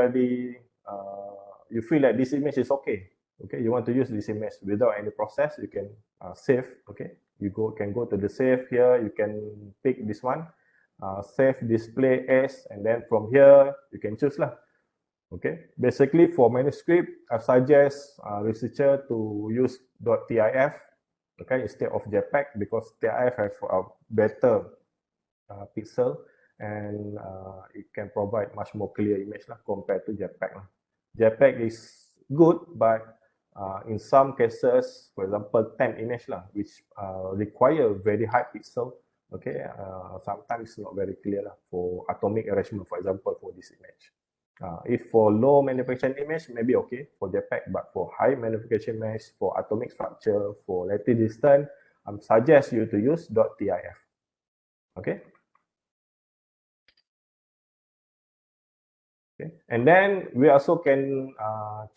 already you feel that this image is okay. Okay, you want to use this image without any process, you can save. Okay, you can go to the save here, you can pick this one, save display as, and then from here you can choose lah. Okay, basically for manuscript, I suggest researcher to use .tif, okay, instead of JPEG, because TIF have a better pixel, and it can provide much more clear image lah compared to JPEG lah. JPEG is good, but in some cases, for example, TEM image lah, which require very high pixel, okay, sometimes it's not very clear lah for atomic arrangement, for example, for this image. If for low magnification image, maybe okay for JPEG, but for high magnification image, for atomic structure, for lattice distance, I suggest you to use .tif. Okay. Okay. And then we also can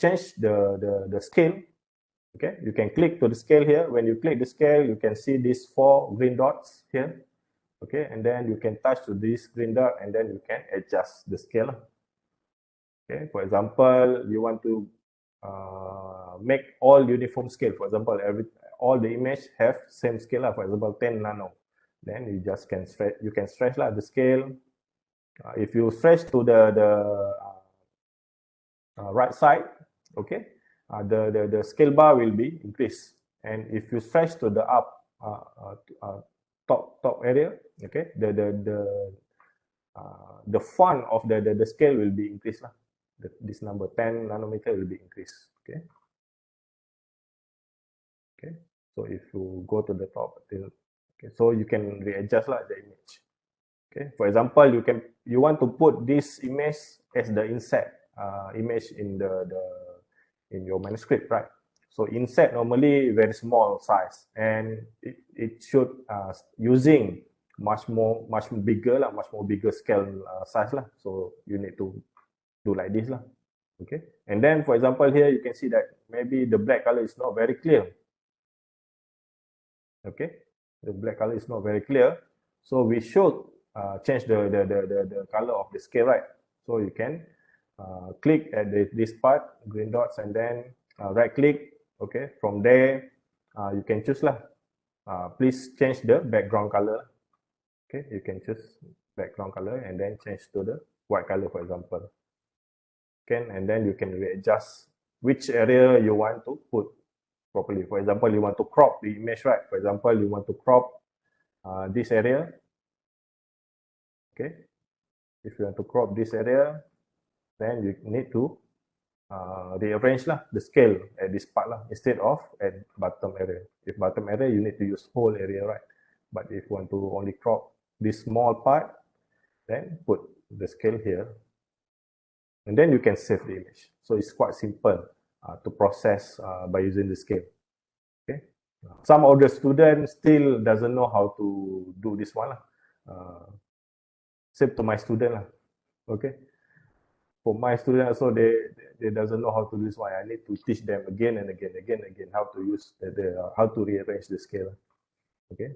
change the scale. Okay, you can click to the scale here. When you click the scale, you can see these 4 green dots here. Okay, and then you can touch to this green dot, and then you can adjust the scale. Okay, for example, you want to make all uniform scale. For example, all the image have same scale. For example, 10 nano. Then you just can stretch. You can stretch the scale. If you stretch to the right side, okay, the scale bar will be increased, and if you stretch to the up top area, okay, the font of the scale will be increased lah. This number 10 nanometer will be increased. Okay. Okay. So if you go to the top, okay, so you can readjust lah the image. Okay. For example, you want to put this image as the inset image in in your manuscript, right? So inset normally very small size, and it should using much more bigger scale size lah. So you need to do like this lah. Okay, and then for example here you can see that maybe the black color is not very clear. Okay, the black color is not very clear, so we should change the color of the scale, right? So you can click at this part, green dots, and then right click. Okay, from there you can choose lah. Please change the background color. Okay, you can choose background color and then change to the white color, for example. Okay, and then you can readjust which area you want to put properly. For example, you want to crop the image, right? For example, you want to crop this area. Okay, if you want to crop this area, then you need to rearrange lah the scale at this part lah, instead of at bottom area. If bottom area, you need to use whole area, right? But if you want to only crop this small part, then put the scale here, and then you can save the image. So it's quite simple. to process by using the scale. Okay, some of the students still doesn't know how to do this one. Same to my student lah. Okay, for my student also they doesn't know how to do this one. I need to teach them again and again how to use how to rearrange the scale. Okay,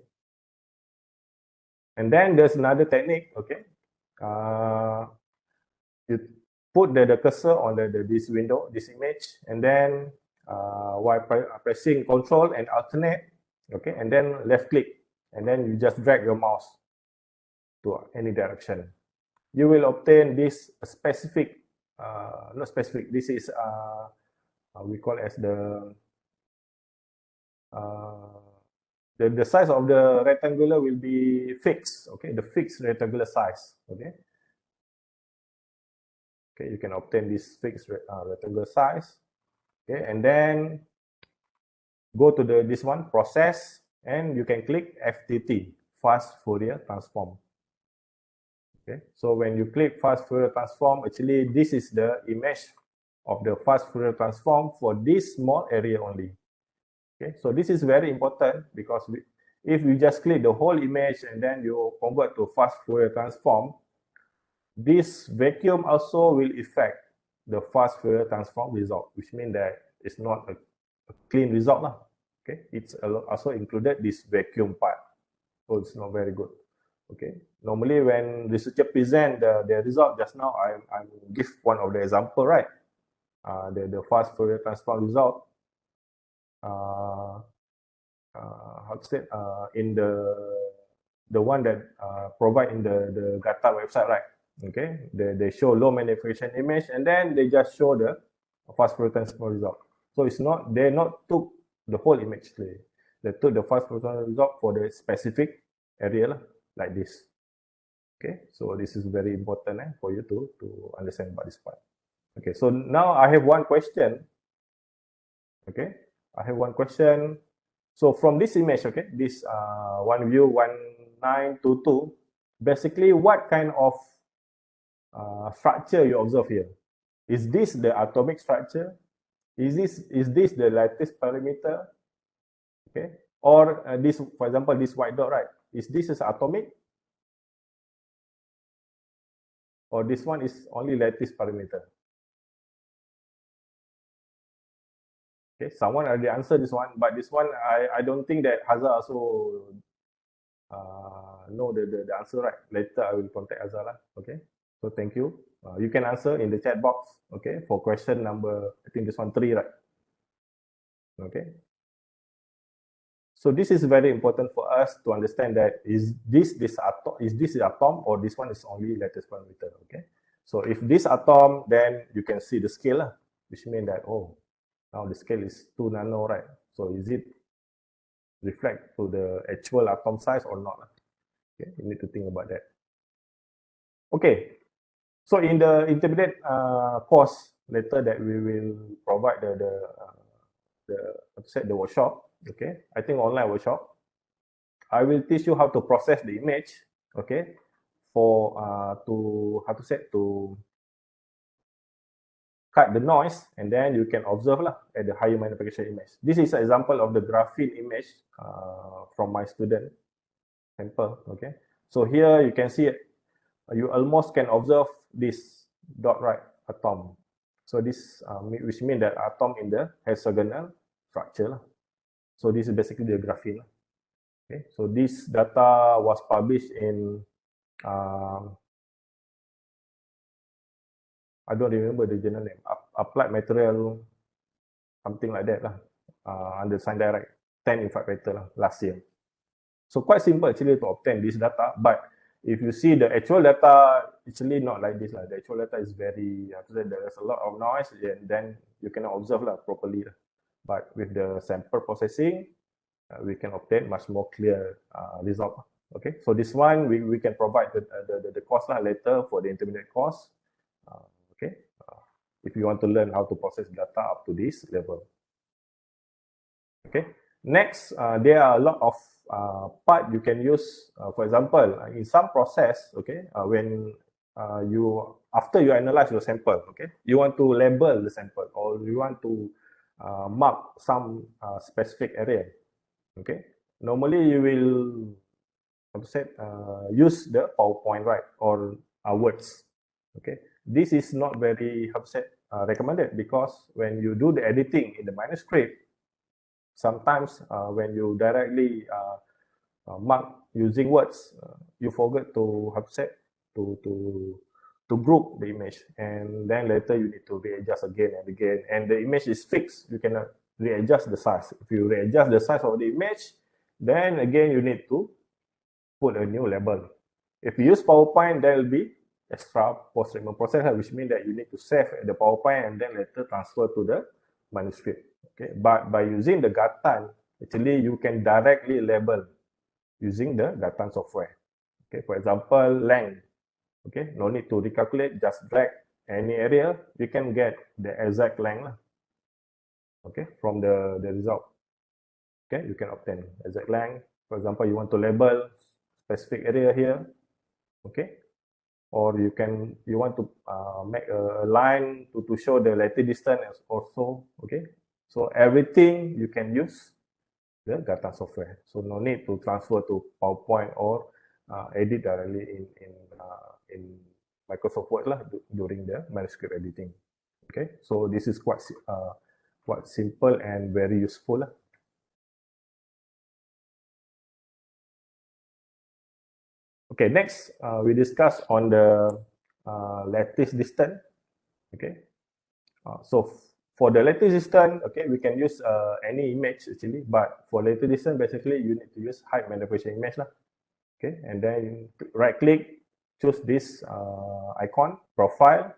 and then there's another technique. Okay, you put the cursor on this window, this image, and then while pressing Control and Alternate, okay, and then left click, and then you just drag your mouse to any direction. You will obtain this specific, not specific. This is we call as the size of the rectangular will be fixed. Okay, the fixed rectangular size. Okay. Okay, you can obtain this fixed rectangular size. Okay, and then go to this one, process, and you can click FTT, Fast Fourier Transform. Okay, so when you click Fast Fourier Transform, actually this is the image of the Fast Fourier Transform for this small area only. Okay, so this is very important because if you just click the whole image and then you convert to Fast Fourier Transform, this vacuum also will affect the Fast Fourier Transform result, which means that it's not a clean result lah. Okay, it's also included this vacuum part, so it's not very good. Okay, normally when researcher present the result just now, I give one of the example, right? The Fast Fourier Transform result. How to say? In the one that provide in the GATAN website, right? Okay, they show low magnification image and then they just show the Fast Fourier Transform result. So it's not, they not took the whole image. They took the Fast Fourier Transform result for the specific area like this. Okay, so this is very important for you to understand about this part. Okay, so now I have one question. Okay, I have one question. So from this image, okay, this one view 1922, basically what kind of structure you observe here? Is this the atomic structure? Is this the lattice parameter? Okay, or this, for example, this white dot, right? Is this atomic? Or this one is only lattice parameter? Okay, someone already answered this one, but this one I don't think that Hazar also know the answer, right? Later I will contact Hazar lah. Okay, so thank you. You can answer in the chat box. Okay, for question number, I think this one 3, right? Okay. So this is very important for us to understand that is this atom or this one is only lattice parameter. Okay. So if this atom, then you can see the scale, which means that now the scale is 2 nano, right? So is it reflect to the actual atom size or not? Okay, you need to think about that. Okay, so in the intermediate course later that we will provide the workshop. Okay, I think online workshop. I will teach you how to process the image. Okay, for to cut the noise, and then you can observe at the higher magnification image. This is an example of the graphene image from my student sample. Okay, so here you can see you almost can observe this dot, right, atom. So this which means that atom in the hexagonal structure. So this is basically the graphene. Okay, so this data was published in I don't remember the journal name, Applied Material, something like that under Science Direct, 10 infrared vector last year. So quite simple actually to obtain this data, but if you see the actual data, actually not like this. The actual data is very, there's a lot of noise, and then you cannot observe properly. But with the sample processing, we can obtain much more clear result. Okay, so this one we can provide the course later for the intermediate course. Okay, if you want to learn how to process data up to this level. Okay, next there are a lot of part you can use. For example, in some process, okay, when after you analyze your sample, okay, you want to label the sample, or you want to mark some specific area. Okay, normally you will, how to say, use the PowerPoint, right, or words. Okay, this is not very, how to say, recommended, because when you do the editing in the manuscript, sometimes when you directly mark using words, you forget to, how to say, to group the image, and then later you need to readjust again and again, and the image is fixed. You cannot readjust the size. If you readjust the size of the image, then again you need to put a new label. If you use PowerPoint, there will be extra post-treatment process, which means that you need to save the PowerPoint and then later transfer to the manuscript. Okay, but by using the GATAN, actually you can directly label using the GATAN software. Okay, for example, length. Okay, no need to recalculate, just drag any area, you can get the exact length. Okay, from the result. Okay, you can obtain exact length. For example, you want to label specific area here. Okay, or you want to make a line to show the lattice distance also. Okay, so everything you can use the GATAN software. So no need to transfer to PowerPoint or edit directly in Microsoft Word lah during the manuscript editing. Okay, so this is quite simple and very useful lah. Okay, next we discuss on the lattice distance. Okay, so for the lattice distance, okay, we can use any image actually, but for lattice distance, basically you need to use high magnification image lah. Okay, and then right click, choose this icon, profile.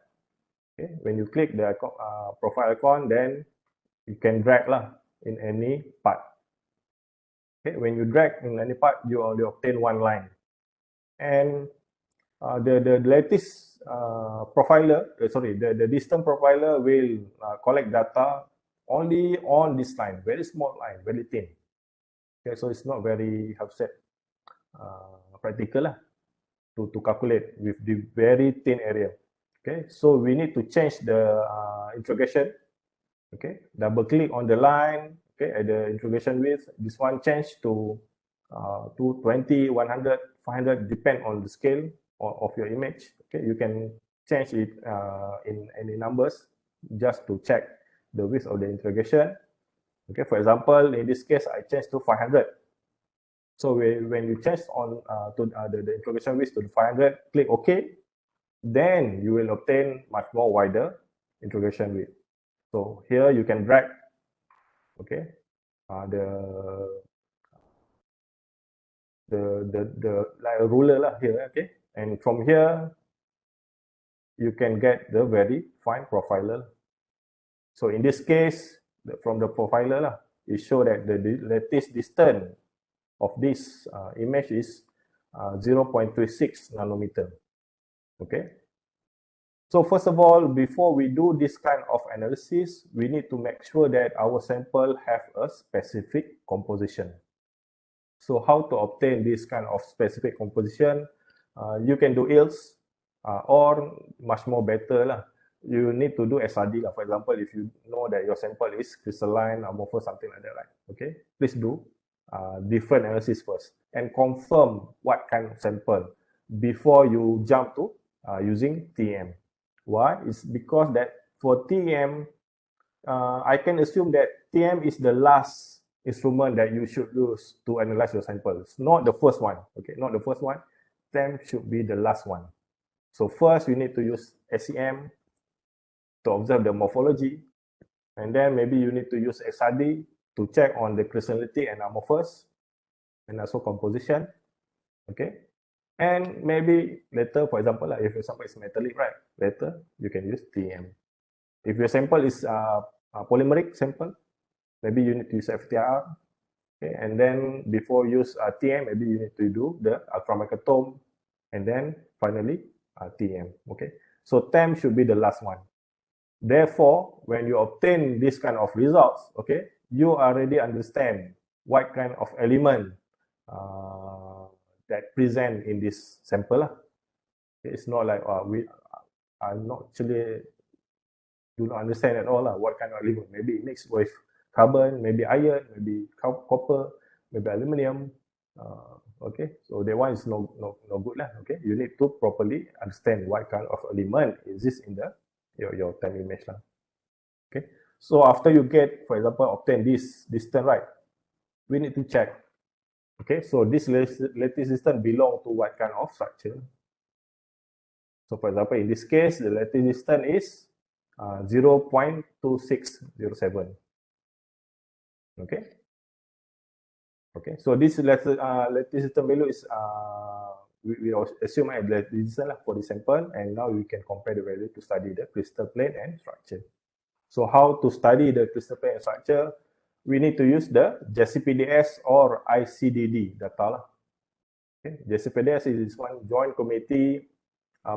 Okay, when you click the icon, profile icon, then you can drag lah in any part. Okay, when you drag in any part, you only obtain one line. And the lattice profiler, the distance profiler will collect data only on this line, very small line, very thin. Okay, so it's not very, how to say, practical lah to calculate with the very thin area. Okay, so we need to change the integration. Okay, double click on the line. Okay, at the integration width, this one change to 20, 100, 500, depend on the scale of your image. Okay, you can change it in any numbers just to check the width of the integration. Okay, for example, in this case, I change to 500. So when you change on to the integration width to 500, click OK, then you will obtain much more wider integration width. So here you can drag, okay, the like a ruler lah here, okay, and from here you can get the very fine profiler. So in this case, from the profiler lah, it show that the lattice distance of this image is 0.36 nanometer. Okay. So first of all, before we do this kind of analysis, we need to make sure that our sample have a specific composition. So how to obtain this kind of specific composition? You can do ILS or much more better lah. You need to do SRD lah. For example, if you know that your sample is crystalline, amorphous, something like that, right? Okay, please do different analysis first and confirm what kind of sample before you jump to using TEM. Why? It's because that for TEM, I can assume that TEM is the last instrument that you should use to analyze your samples, not the first one. Okay, not the first one. TEM should be the last one. So first, you need to use SEM to observe the morphology, and then maybe you need to use XRD to check on the crystallinity and amorphous, and also composition. Okay, and maybe later, for example, if your sample is metallic, right? Later you can use TEM. If your sample is polymeric sample, maybe you need to use FTIR. Okay, and then before use TEM, maybe you need to do the ultramicrotome, and then finally TEM. Okay, so TEM should be the last one. Therefore, when you obtain this kind of results, okay, you already understand what kind of element that present in this sample. It's not like I'm not actually do not understand at all what kind of element. Maybe it mixed with carbon, maybe iron, maybe copper, maybe aluminium. Okay, so that one is no good lah. Okay, you need to properly understand what kind of element exists in the your TEM image lah. Okay, so after you get, for example, obtain this term, right, we need to check. Okay, so this lattice distance belong to what kind of structure? So for example, in this case, the lattice distance is 0.2607. Okay. Okay, so this lattice distance value is we assume a lattice distance for the sample, and now we can compare the value to study the crystal plane and structure. So how to study the crystal plane and structure? We need to use the JCPDS or ICDD data. Okay, JCPDS is this one, Joint Committee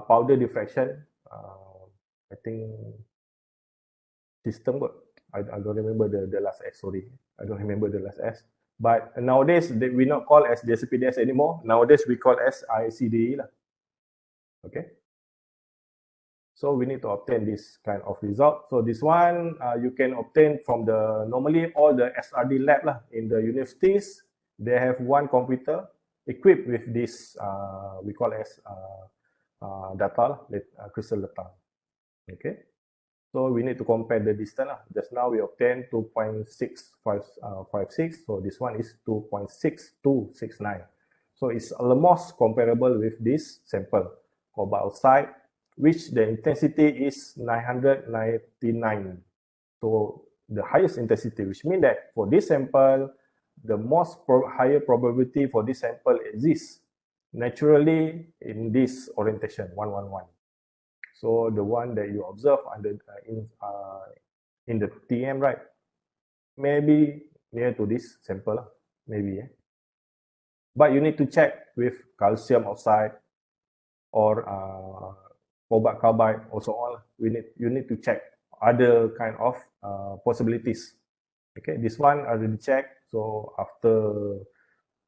Powder Diffraction. I think system. I don't remember the last S. Sorry, I don't remember the last S. But nowadays we not call as JCPDS anymore. Nowadays we call as ICDD lah. Okay. So we need to obtain this kind of result. So this one you can obtain from the normally all the SRD lab lah in the universities. They have one computer equipped with this we call as data crystal data. Okay. So we need to compare the distance lah. Just now we obtained 2.656. So this one is 2.6269. So it's almost comparable with this sample cobalt oxide, which the intensity is 999. So the highest intensity, which means that for this sample, the most higher probability for this sample exists naturally in this orientation 111. So the one that you observe under in the TEM, right? Maybe near to this sample, maybe. But you need to check with calcium oxide or cobalt carbide or so on. You need to check other kind of possibilities. Okay, this one I already checked. So after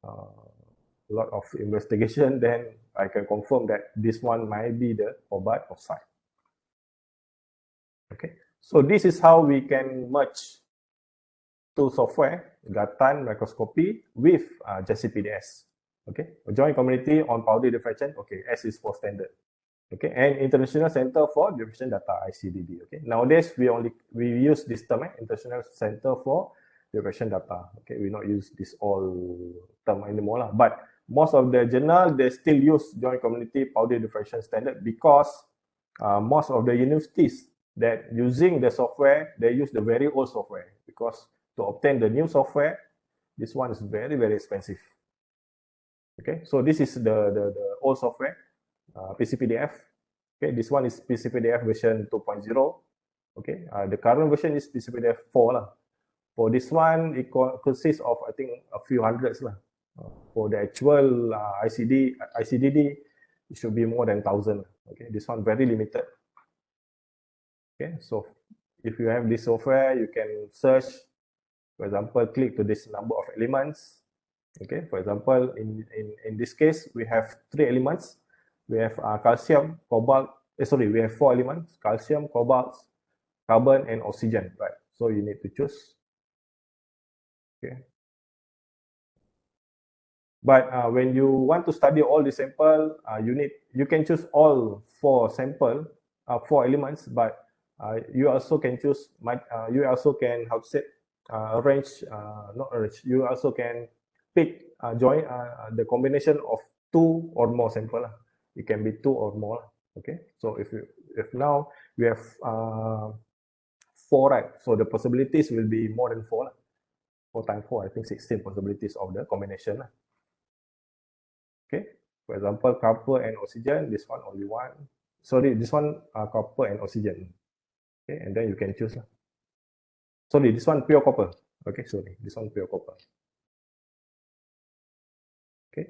a lot of investigation, then I can confirm that this one might be the cobalt oxide. Okay, so this is how we can merge two software, GATAN microscopy with JCPDS. Okay, a joint community on powder diffraction. Okay, S is for standard. Okay, and International Center for Diffraction Data, ICDD. Okay, nowadays we use this term, International Center for Diffraction Data. Okay, we not use this all term anymore lah. But most of the journal they still use joint community powder diffraction standard because most of the universities that using the software, they use the very old software, because to obtain the new software, this one is very, very expensive. Okay, so this is the old software, PCPDF. Okay, this one is PCPDF version 2.0. Okay, the current version is PCPDF 4 lah. For this one, it consists of I think a few hundreds lah. For the actual ICDD, it should be more than 1,000. Okay, this one very limited. Okay, so if you have this software, you can search. For example, click to this number of elements. Okay, for example, in this case, we have 3 elements. We have calcium, cobalt. We have 4 elements: calcium, cobalt, carbon, and oxygen. Right. So you need to choose. Okay. But when you want to study all the sample, you can choose all 4 sample, 4 elements. But you also can choose. You also can arrange. Not arrange. You also can pick join the combination of 2 or more sample. It can be 2 or more. Okay. So if now we have 4, right? So the possibilities will be more than 4. 4 times 4, I think 16 possibilities of the combination. Okay. For example, copper and oxygen. This one only 1. Sorry, this one copper and oxygen. Okay, and then you can choose. Sorry, this one pure copper. Okay, sorry, this one pure copper. Okay,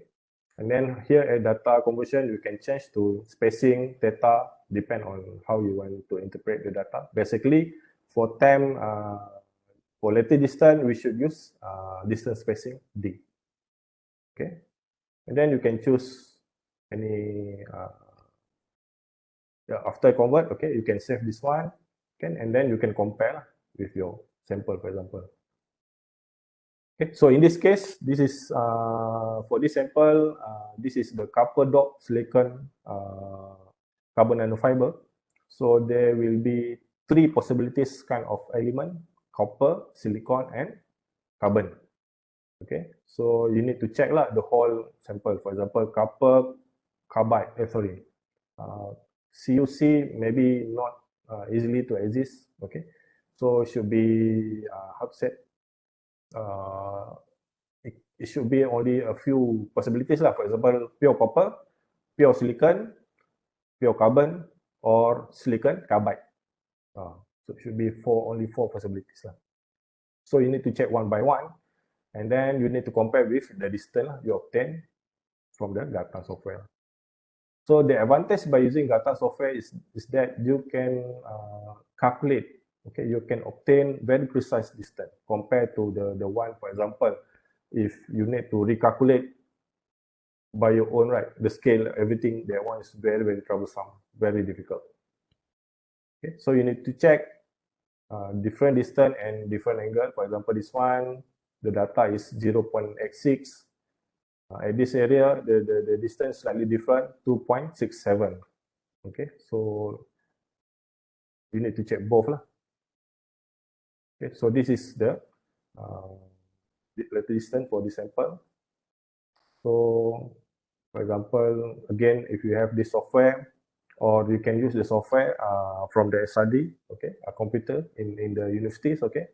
and then here at data conversion, you can change to spacing, theta, depend on how you want to interpret the data. Basically, for TEM, for lattice distance, we should use distance spacing D. Okay, and then you can choose any. After convert, okay, you can save this one. and then you can compare with your sample, for example. Okay, so in this case, this is for this sample, this is the copper dot silicon carbon nanofiber. So there will be 3 possibilities kind of element: copper, silicon, and carbon. Okay, so you need to check the whole sample. For example, copper carbide, CuC maybe not easily to exist. Okay, so it should be how to say, it should be only a few possibilities lah. For example, pure copper, pure silicon, pure carbon, or silicon carbide. So it should be only 4 possibilities lah. So you need to check one by one, and then you need to compare with the distance you obtain from the GATAN software. So the advantage by using GATAN software is that you can calculate, okay, you can obtain very precise distance compared to the one, for example, if you need to recalculate by your own, right, the scale, everything, that one is very, very troublesome, very difficult. Okay, so you need to check different distance and different angle. For example, this one, the data is 0.86. At this area, the distance slightly different, 2.67. Okay, so you need to check both lah. Okay, so this is the distance for this sample. So, for example, again, if you have this software, or you can use the software from the SRD, okay, a computer in the universities, okay.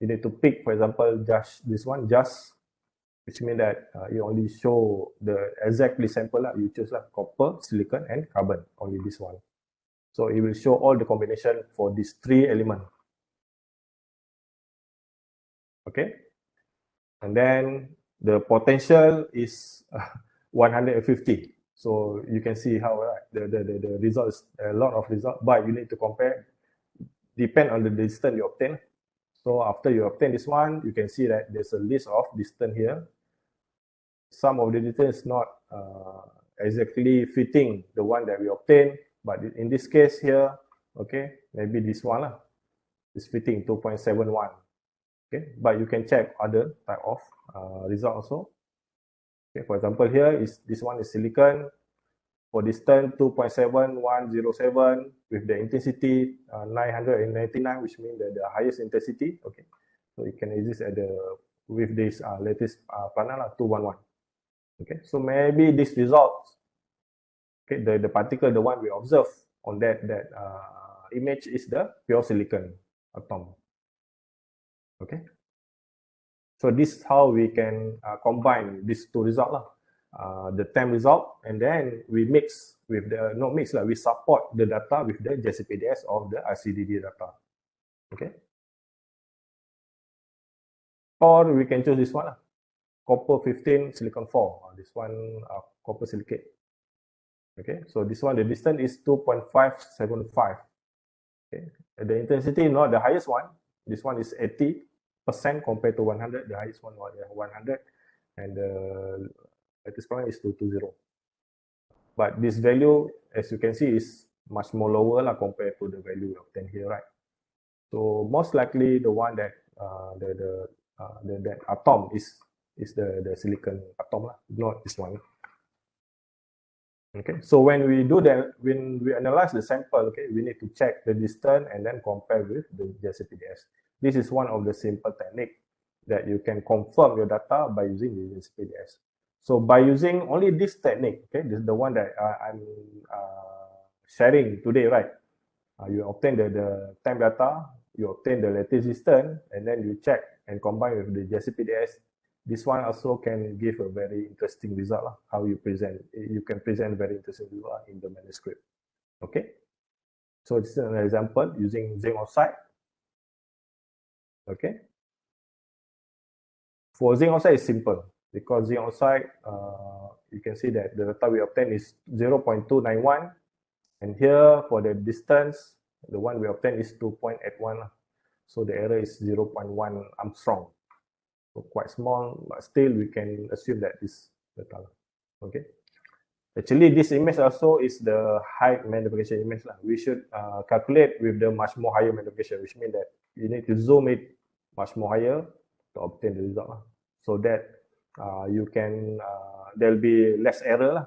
You need to pick, for example, just this one, which means that you only show the exactly sample lah. You choose copper, silicon, and carbon, only this one. So it will show all the combination for these 3 elements. Okay, and then the potential is 150. So you can see how the results, a lot of results, but you need to compare, depend on the distance you obtain. So after you obtain this one, you can see that there's a list of distance here. Some of the distance is not exactly fitting the one that we obtained, but in this case here, okay, maybe this one is fitting 2.71. Okay, but you can check other type of result also. Okay, for example, here is this one is silicon for distance 2.7107 with the intensity 999, which means the highest intensity. Okay, so it can exist at with this latest planar 211. Okay, so maybe this result, okay, the particle, the one we observe on that image is the pure silicon atom. Okay, so this is how we can combine these 2 results the TEM result, and then we mix with the, not mix we support the data with the JCPDS of the RCDD data. Okay, or we can choose this one copper 15, silicon 4. This one copper silicate. Okay, so this one, the distance is 2.575. Okay, the intensity not the highest one. This one is 80% compared to 100. The highest one was 100, and the latest one is 220. But this value, as you can see, is much more lower compared to the value obtained here, right? So most likely the one that that atom is the silicon atom, not this one. Okay, so when we do that, when we analyze the sample, okay, we need to check the distance and then compare with the JCPDS. This is one of the simple technique that you can confirm your data by using the JCPDS. So by using only this technique, okay, this is the one that I'm sharing today, right? You obtain the time data, you obtain the latest distance, and then you check and combine with the JCPDS. This one also can give a very interesting result. How you present, you can present very interesting result in the manuscript. Okay, so this is an example using zinc oxide. Okay, for zinc oxide is simple because zinc oxide, you can see that the data we obtain is 0.291, and here for the distance, the one we obtain is 2.81. So the error is 0.1 Armstrong. So quite small, but still we can assume that is data. Okay, Actually, this image also is the high magnification image lah. We should calculate with the much more higher magnification, which means that you need to zoom it much more higher to obtain the result lah. So that you can there'll be less error lah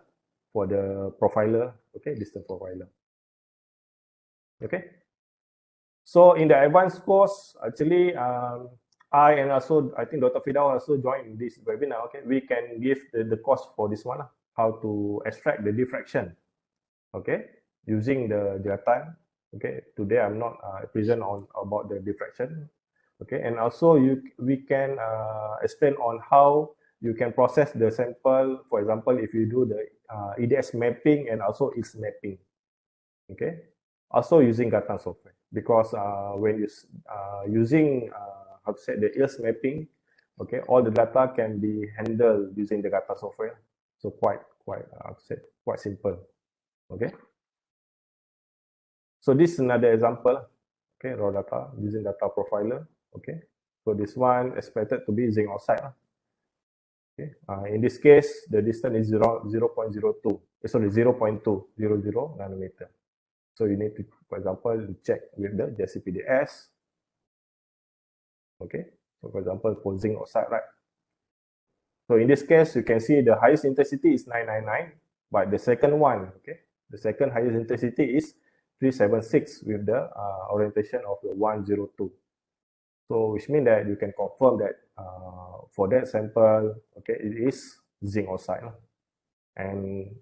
for the profiler, okay, distance profiler. Okay. So in the advanced course, actually, I and also I think Dr. Fidau also joined this webinar. Okay, we can give the course for this one, how to extract the diffraction. Okay, using the GATAN. Okay, today I'm not present on about the diffraction. Okay, and also we can explain on how you can process the sample. For example, if you do the Eds mapping and also Eds mapping. Okay, also using GATAN software, because when you using how to say the Eds mapping, okay, all the data can be handled using the GATAN software. So quite simple. Okay. So this is another example. Okay, raw data using data profiler. Okay, so this one expected to be zinc oxide. Okay, in this case, the distance is 0.02. Sorry, 0.200 nanometer. So you need to, for example, check with the JCPDS. Okay, so for example, for zinc oxide, right? So in this case, you can see the highest intensity is 999, but the second one, okay, the second highest intensity is 376 with the orientation of the 102. So which means that you can confirm that for that sample, okay, it is zinc oxide. And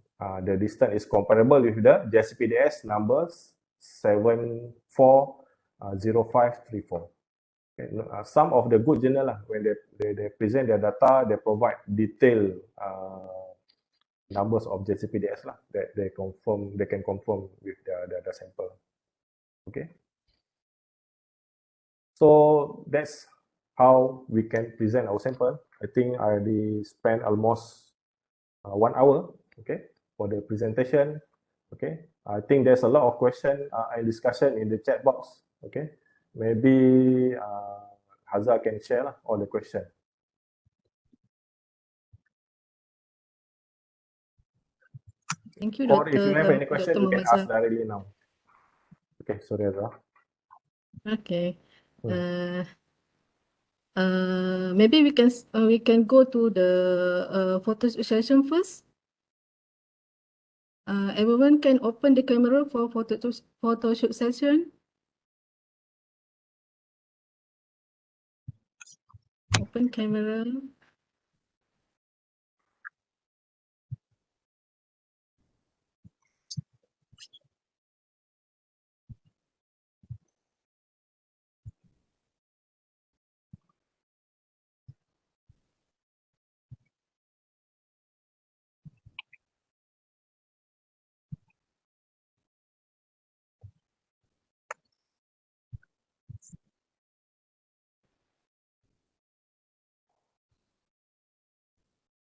the distance is comparable with the JCPDS numbers 740534. Okay. Some of the good journal, when they present their data, they provide detailed numbers of JCPDS that they can confirm with the sample. Okay. So that's how we can present our sample. I think I already spent almost 1 hour, okay, for the presentation. Okay, I think there's a lot of question and discussion in the chat box. Okay, maybe Hazza can share all the question. Thank you, Or if you have any question, Dr. you can ask Muhammad. directly now. Okay, sorry, Hazza. Okay. Maybe we can go to the photo session first. Everyone can open the camera for photo shoot session. Open camera.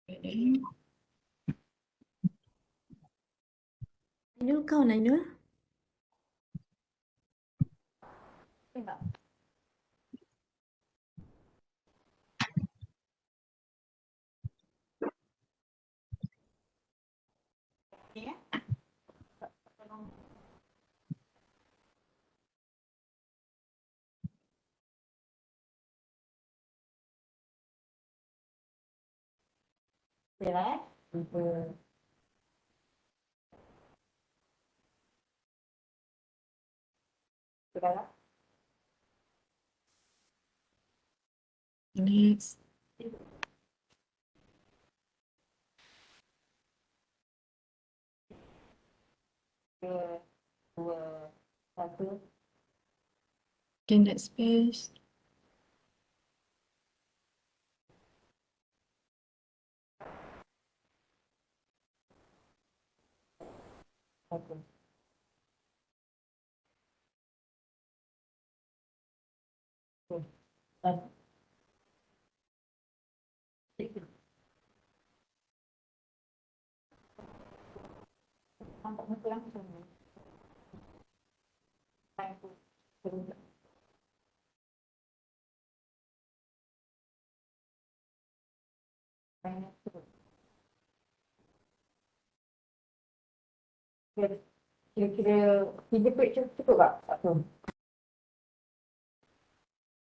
Okay. Ainul kau Ainul? Right? Next. Okay, next page. Kira-kira 3 page cukup tak? Satu.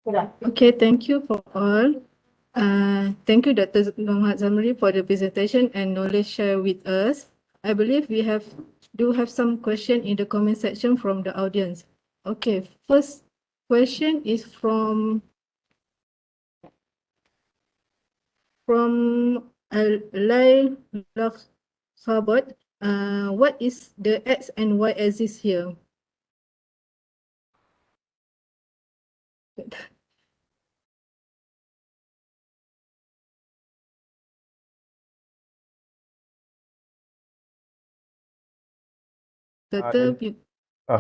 Sudah. Okay, thank you for all. Thank you, Dr. Mohd Zamri, for the presentation and knowledge share with us. I believe we do have some question in the comment section from the audience. Okay, first question is from Lai Love Sabot. What is the X and Y axis here? Dr.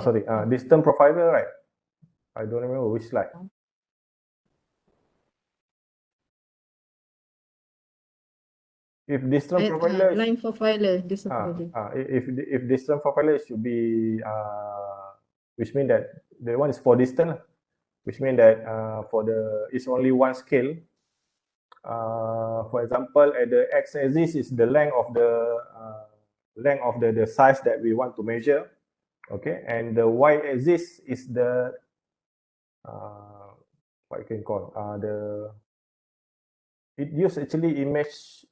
Sorry, distance profiler, right? I don't remember which slide. If distance profiler, line profiler, distance profiler. if distance profiler should be which means that the one is for distance, which means that for the it's only one scale. For example, at the x-axis is the length of the size that we want to measure, okay, and the y-axis is the what you can call it use actually image.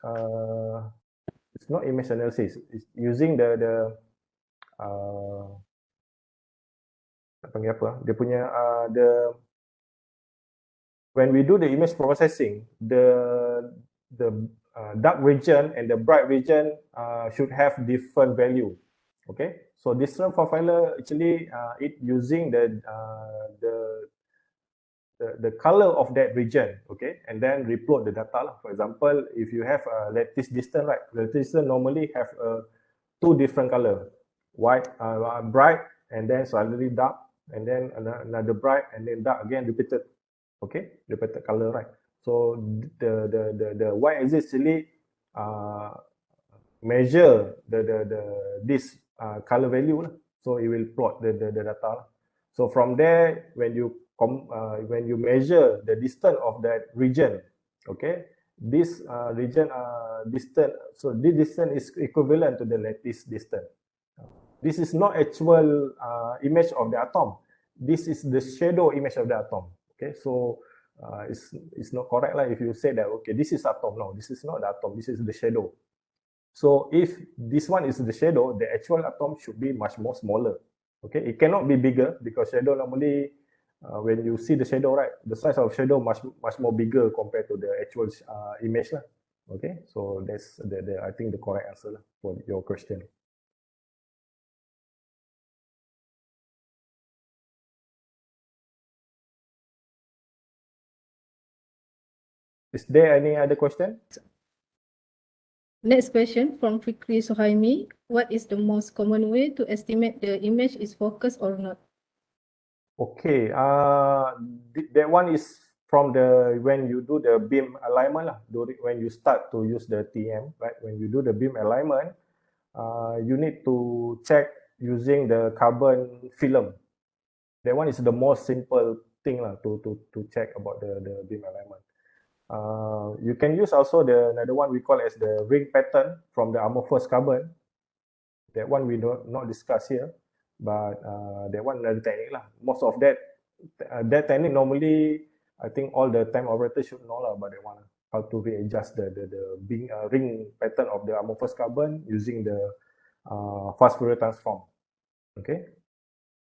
It's not image analysis. It's using the panggil apa? Dia punya when we do the image processing, the dark region and the bright region should have different value. Okay, so distance profiler actually it using the color of that region, okay, and then replot the data. For example, if you have a lattice distance, right, lattice distance normally have two different color, white, bright, and then slightly dark, and then another bright, and then dark again, repeated, okay, repeated color, right? So the y-axis actually measure this color value, so it will plot the data. So from there, when you measure the distance of that region, okay, this region distance, so this distance is equivalent to the lattice distance. This is not actual image of the atom. This is the shadow image of the atom. Okay, so it's not correct if you say that, okay, this is atom. No, this is not the atom. This is the shadow. So if this one is the shadow, the actual atom should be much more smaller. Okay, it cannot be bigger because shadow normally, when you see the shadow, right, the size of shadow much more bigger compared to the actual image. Okay, so that's I think the correct answer for your question. Is there any other question? Next question from Fikri Sohaimi. What is the most common way to estimate the image is focused or not? Okay, that one is from when you do the beam alignment when you start to use the TM, right? When you do the beam alignment, you need to check using the carbon film. That one is the most simple thing to check about the beam alignment. You can use also another one we call as the ring pattern from the amorphous carbon. That one we not discuss here, but that one another technique Most of that technique normally, I think all the time operators should know about that one. How to readjust the ring pattern of the amorphous carbon using the fast Fourier transform. Okay,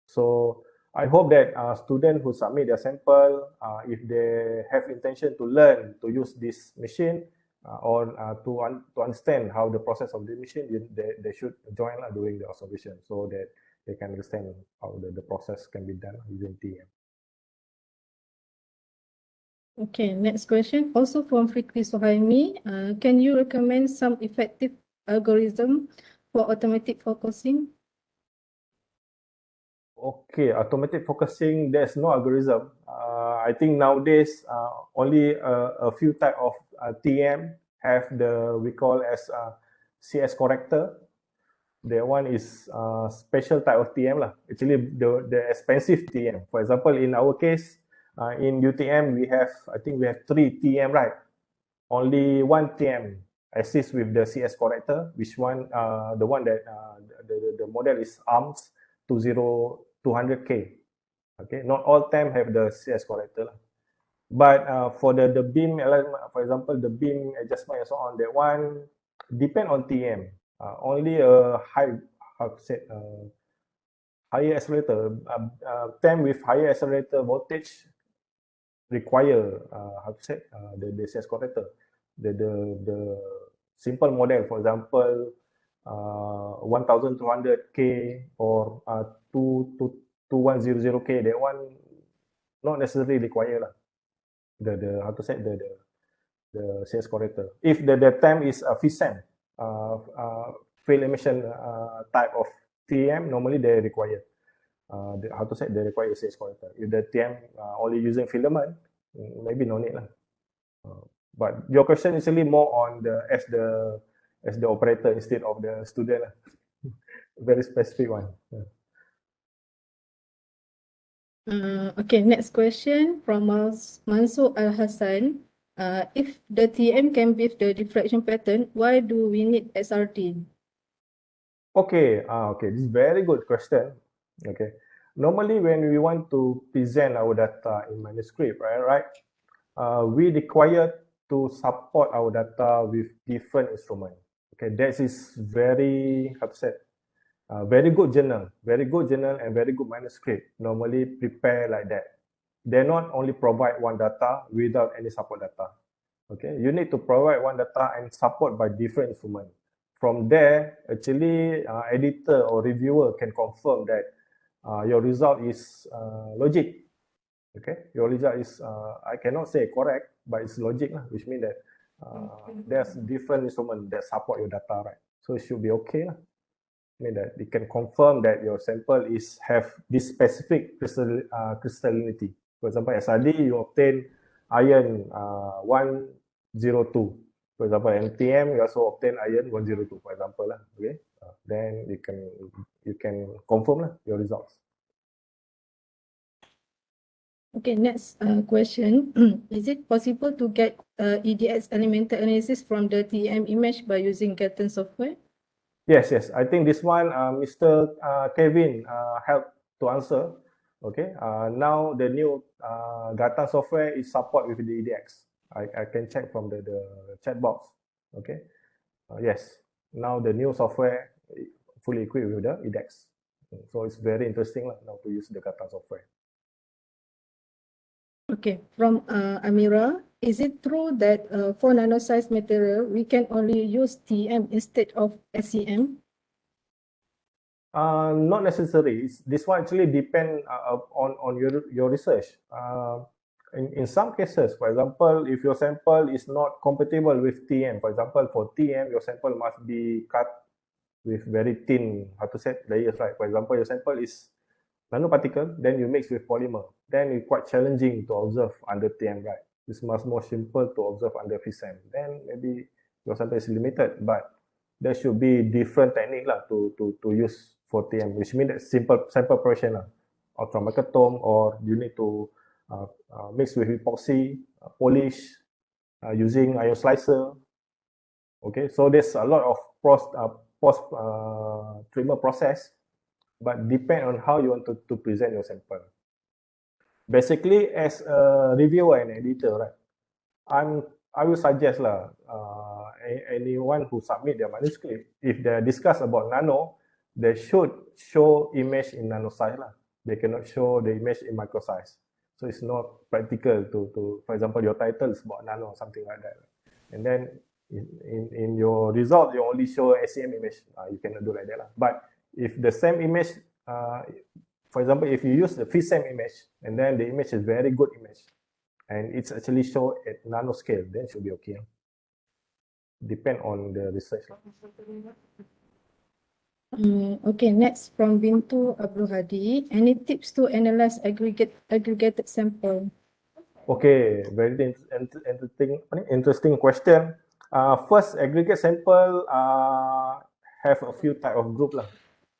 so I hope that students who submit their sample, if they have intention to learn to use this machine or to understand how the process of the machine, they should join during the observation so that they can understand how the process can be done using TM. Okay, next question, also from Fikri Sohaimi. Can you recommend some effective algorithm for automatic focusing? Okay, automatic focusing, there's no algorithm. I think nowadays only a few type of TM have we call as CS corrector. That one is special type of TM Actually, the expensive TM. For example, in our case, in UTM, I think we have 3 TM, right? Only one TM assist with the CS corrector, which one, the one that the model is ARMS 200K. Okay, not all TEM have the CS corrector. But for the beam alignment, for example, the beam adjustment and so on, that one depend on TEM. Only a higher accelerator, TEM with higher accelerator voltage require the CS corrector. The simple model, for example, 1200K or 2100K, that one not necessarily require the CS corrector. If the TEM is a FISM, field emission type of TEM, normally they require they require CS corrector. If the TEM only using filament, maybe no need lah. But your question is really more on as the operator instead of the student lah. Very specific one. Okay, next question from Mansoor Al Hassan. If the TM can beat the diffraction pattern, why do we need SRT? Okay, this is very good question. Okay, normally when we want to present our data in manuscript, right, we require to support our data with different instruments. Okay, that is very very good journal and very good manuscript normally prepare like that. They not only provide one data without any support data. Okay, you need to provide one data and support by different instruments. From there, actually, editor or reviewer can confirm that your result is logic. Okay, your result is I cannot say correct, but it's logic, which means that there's different instruments that support your data, right? So it should be okay. Mean that it can confirm that your sample have this specific crystallinity. For example, SRD, you obtain iron 102. For example, NTM, you also obtain iron 102, for example. Okay, then you can confirm your results. Okay, next question. Is it possible to get EDX elemental analysis from the TEM image by using GATAN software? Yes. I think this one, Mr. Kevin helped to answer. Okay. Now the new GATAN software is support with the EDX. I can check from the chat box. Okay. Yes. Now the new software fully equipped with the EDX. So it's very interesting now to use the GATAN software. Okay. From Amira, is it true that for nano-sized material, we can only use TM instead of SEM? Not necessary. This one actually depends on your research. In some cases, for example, if your sample is not compatible with TM, for example, for TM, your sample must be cut with very thin, layers, right? For example, your sample is nanoparticle, then you mix with polymer. Then it's quite challenging to observe under TM, right? It's much more simple to observe under FISM. Then maybe your sample is limited, but there should be different technique to use for TM, which means that simple sample preparation, ultramicrotome, or you need to mix with epoxy, polish, using ion slicer. Okay, so there's a lot of post treatment process, but depend on how you want to present your sample. Basically, as a reviewer and editor, right, I will suggest anyone who submit their manuscript, if they discuss about nano, they should show image in nano size. They cannot show the image in micro size. So it's not practical to for example, your title is about nano or something like that. And then in your result, you only show SEM image. You cannot do like that. But if the same image, for example, if you use the FISM image, and then the image is very good image, and it's actually shown at nano scale, then it should be okay. Depend on the research. Okay, next from Bintu Abdul Hadi. Any tips to analyze aggregated sample? Okay, very interesting question. First, aggregate sample have a few type of group lah.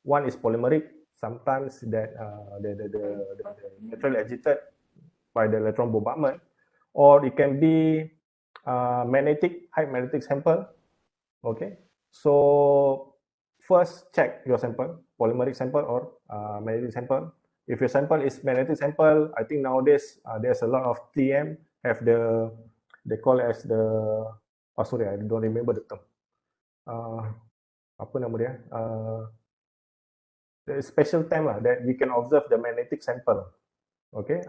One is polymeric. Sometimes that the naturally agitated by the electron bombardment, or it can be magnetic, high magnetic sample. Okay, so first check your sample, polymeric sample or magnetic sample. If your sample is magnetic sample, I think nowadays there's a lot of TM have they call as the, oh sorry, I don't remember the term. Apa nama dia? The special time lah that we can observe the magnetic sample. Okay,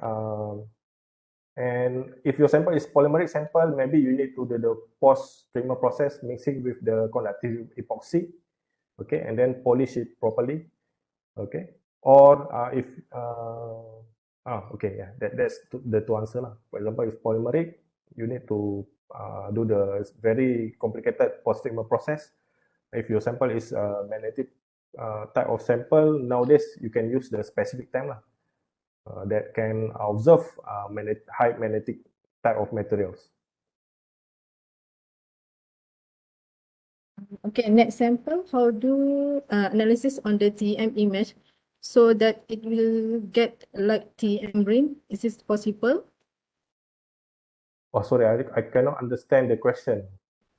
and if your sample is polymeric sample, maybe you need to do the post-primer process mixing with the conductive epoxy. Okay, and then polish it properly. Okay, or if okay, yeah, that's the two answer lah. For example, if polymeric, you need to do the very complicated post-treatment process. If your sample is magnetic type of sample, nowadays you can use the specific time lah, that can observe high magnetic type of materials. Okay, next sample, how do analysis on the TM image so that it will get like TM ring? Is this possible? Oh, sorry, I cannot understand the question.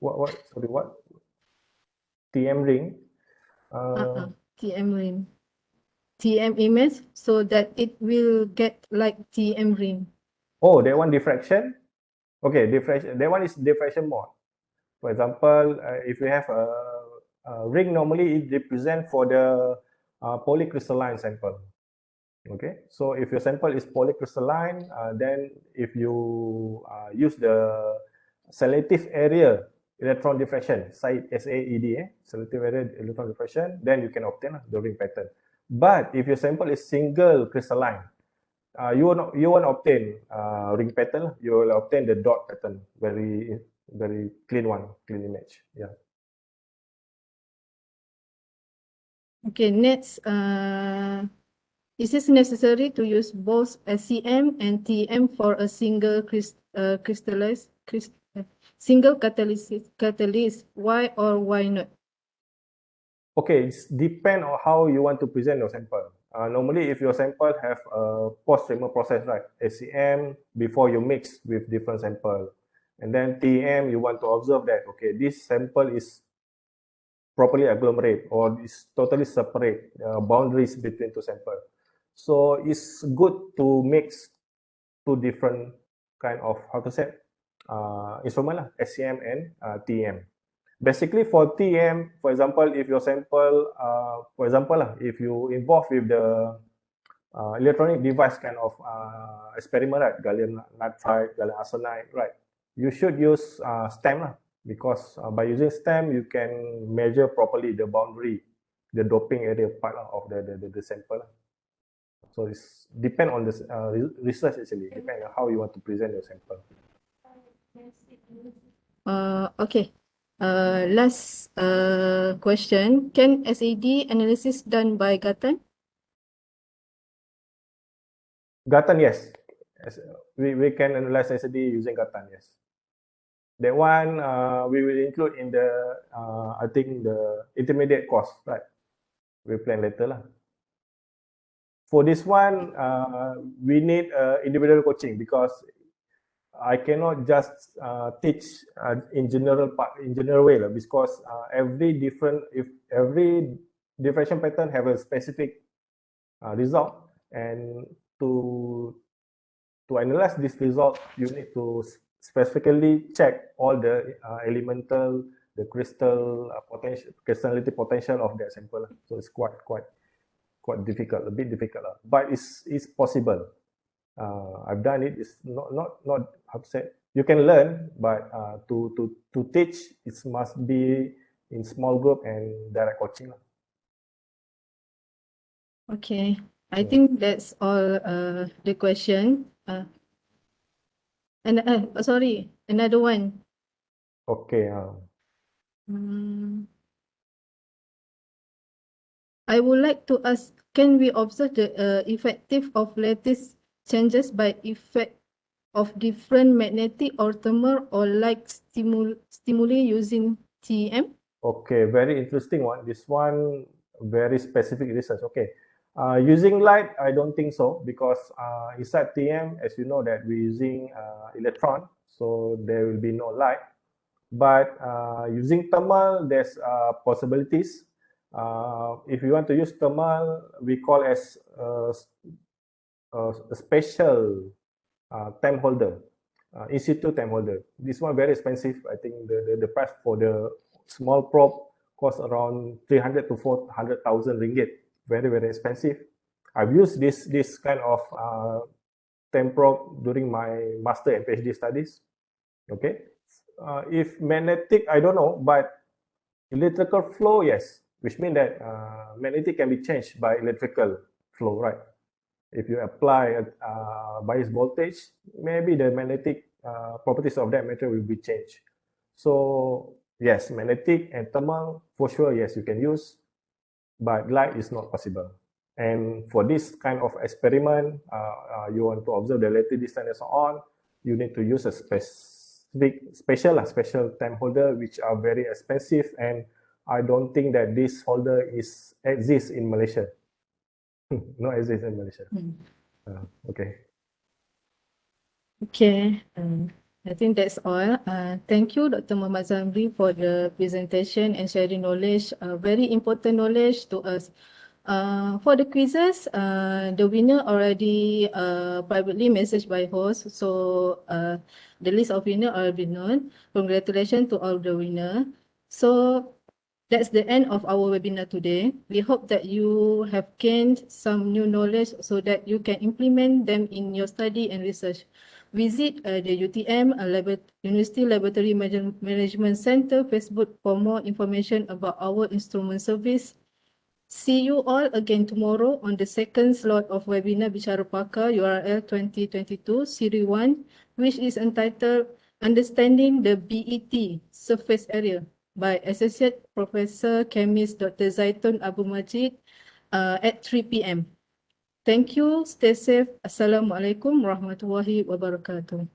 Sorry, what? TM ring? TM ring. TM image so that it will get like TM ring. Oh, that one diffraction? Okay, diffraction. That one is diffraction mode. For example, if you have a ring, normally it represents for the polycrystalline sample. Okay, so if your sample is polycrystalline, then if you use the selective area electron diffraction, SAED, selective area electron diffraction, then you can obtain the ring pattern. But if your sample is single crystalline, you won't obtain ring pattern. You will obtain the dot pattern, very clean image. Yeah. Okay, next, is it necessary to use both SEM and TM for a single single catalyst? Why or why not? Okay, it depends on how you want to present your sample. Normally, if your sample have a post-treatment process, right, SEM before you mix with different sample, and then TM, you want to observe that, okay, this sample is properly agglomerate or is totally separate boundaries between two samples. So it's good to mix two different kind of, how to say, instrument lah, SEM and TM. Basically for TM, for example, if your sample, for example, if you involve with the electronic device kind of experiment, right, gallium nitride, gallium arsenide, right, you should use STEM lah, because by using STEM, you can measure properly the boundary, the doping area part of the sample. So it's depend on this research actually, depend on how you want to present your sample. Okay. Last question. Can SAD analysis done by GATAN? GATAN, yes. We can analyze SAD using GATAN, yes. That one we will include in the I think the intermediate course, right? We plan later lah. For this one, we need individual coaching because I cannot just teach in general way lah, because every diffraction pattern have a specific result, and to analyze this result, you need to specifically check all the elemental, the crystallinity potential of that sample. So it's quite difficult, a bit difficult, but it's possible. I've done it. It's not how to say. You can learn, but to teach, it must be in small group and direct coaching. Okay, I think that's all the question. And sorry, another one. Okay. I would like to ask, can we observe the effective of lattice changes by effect of different magnetic or thermal or light stimuli using TM? Okay, very interesting one. This one, very specific research. Okay. Using light, I don't think so, because inside TM, as you know, that we're using electron, so there will be no light. But using thermal, there's possibilities. If you want to use thermal, we call as a special TEM holder, in situ TEM holder. This one very expensive. I think the price for the small probe costs around 300 to 400,000 ringgit. Very, very expensive. I've used this kind of TEM probe during my master and PhD studies. Okay. If magnetic, I don't know, but electrical flow, yes, which means that magnetic can be changed by electrical flow, right? If you apply a bias voltage, maybe the magnetic properties of that material will be changed. So yes, magnetic and thermal, for sure, yes, you can use, but light is not possible. And for this kind of experiment, you want to observe the relative distance and so on, you need to use a special TEM holder, which are very expensive, and I don't think that this holder exists in Malaysia. No exists in Malaysia. Okay. Okay, I think that's all. Thank you, Dr. Mohd Zamri, for the presentation and sharing knowledge, very important knowledge to us. For the quizzes, the winner already privately messaged by host, so the list of winner already known. Congratulations to all the winner. So that's the end of our webinar today. We hope that you have gained some new knowledge so that you can implement them in your study and research. Visit the UTM University Laboratory Management Center Facebook for more information about our instrument service. See you all again tomorrow on the second slot of webinar Bicara Pakar URL 2022 Series 1, which is entitled Understanding the BET Surface Area by Associate Professor Chemist Dr. Zaitun Abu Majid at 3 p.m. Thank you. Stay safe. Assalamualaikum warahmatullahi wabarakatuh.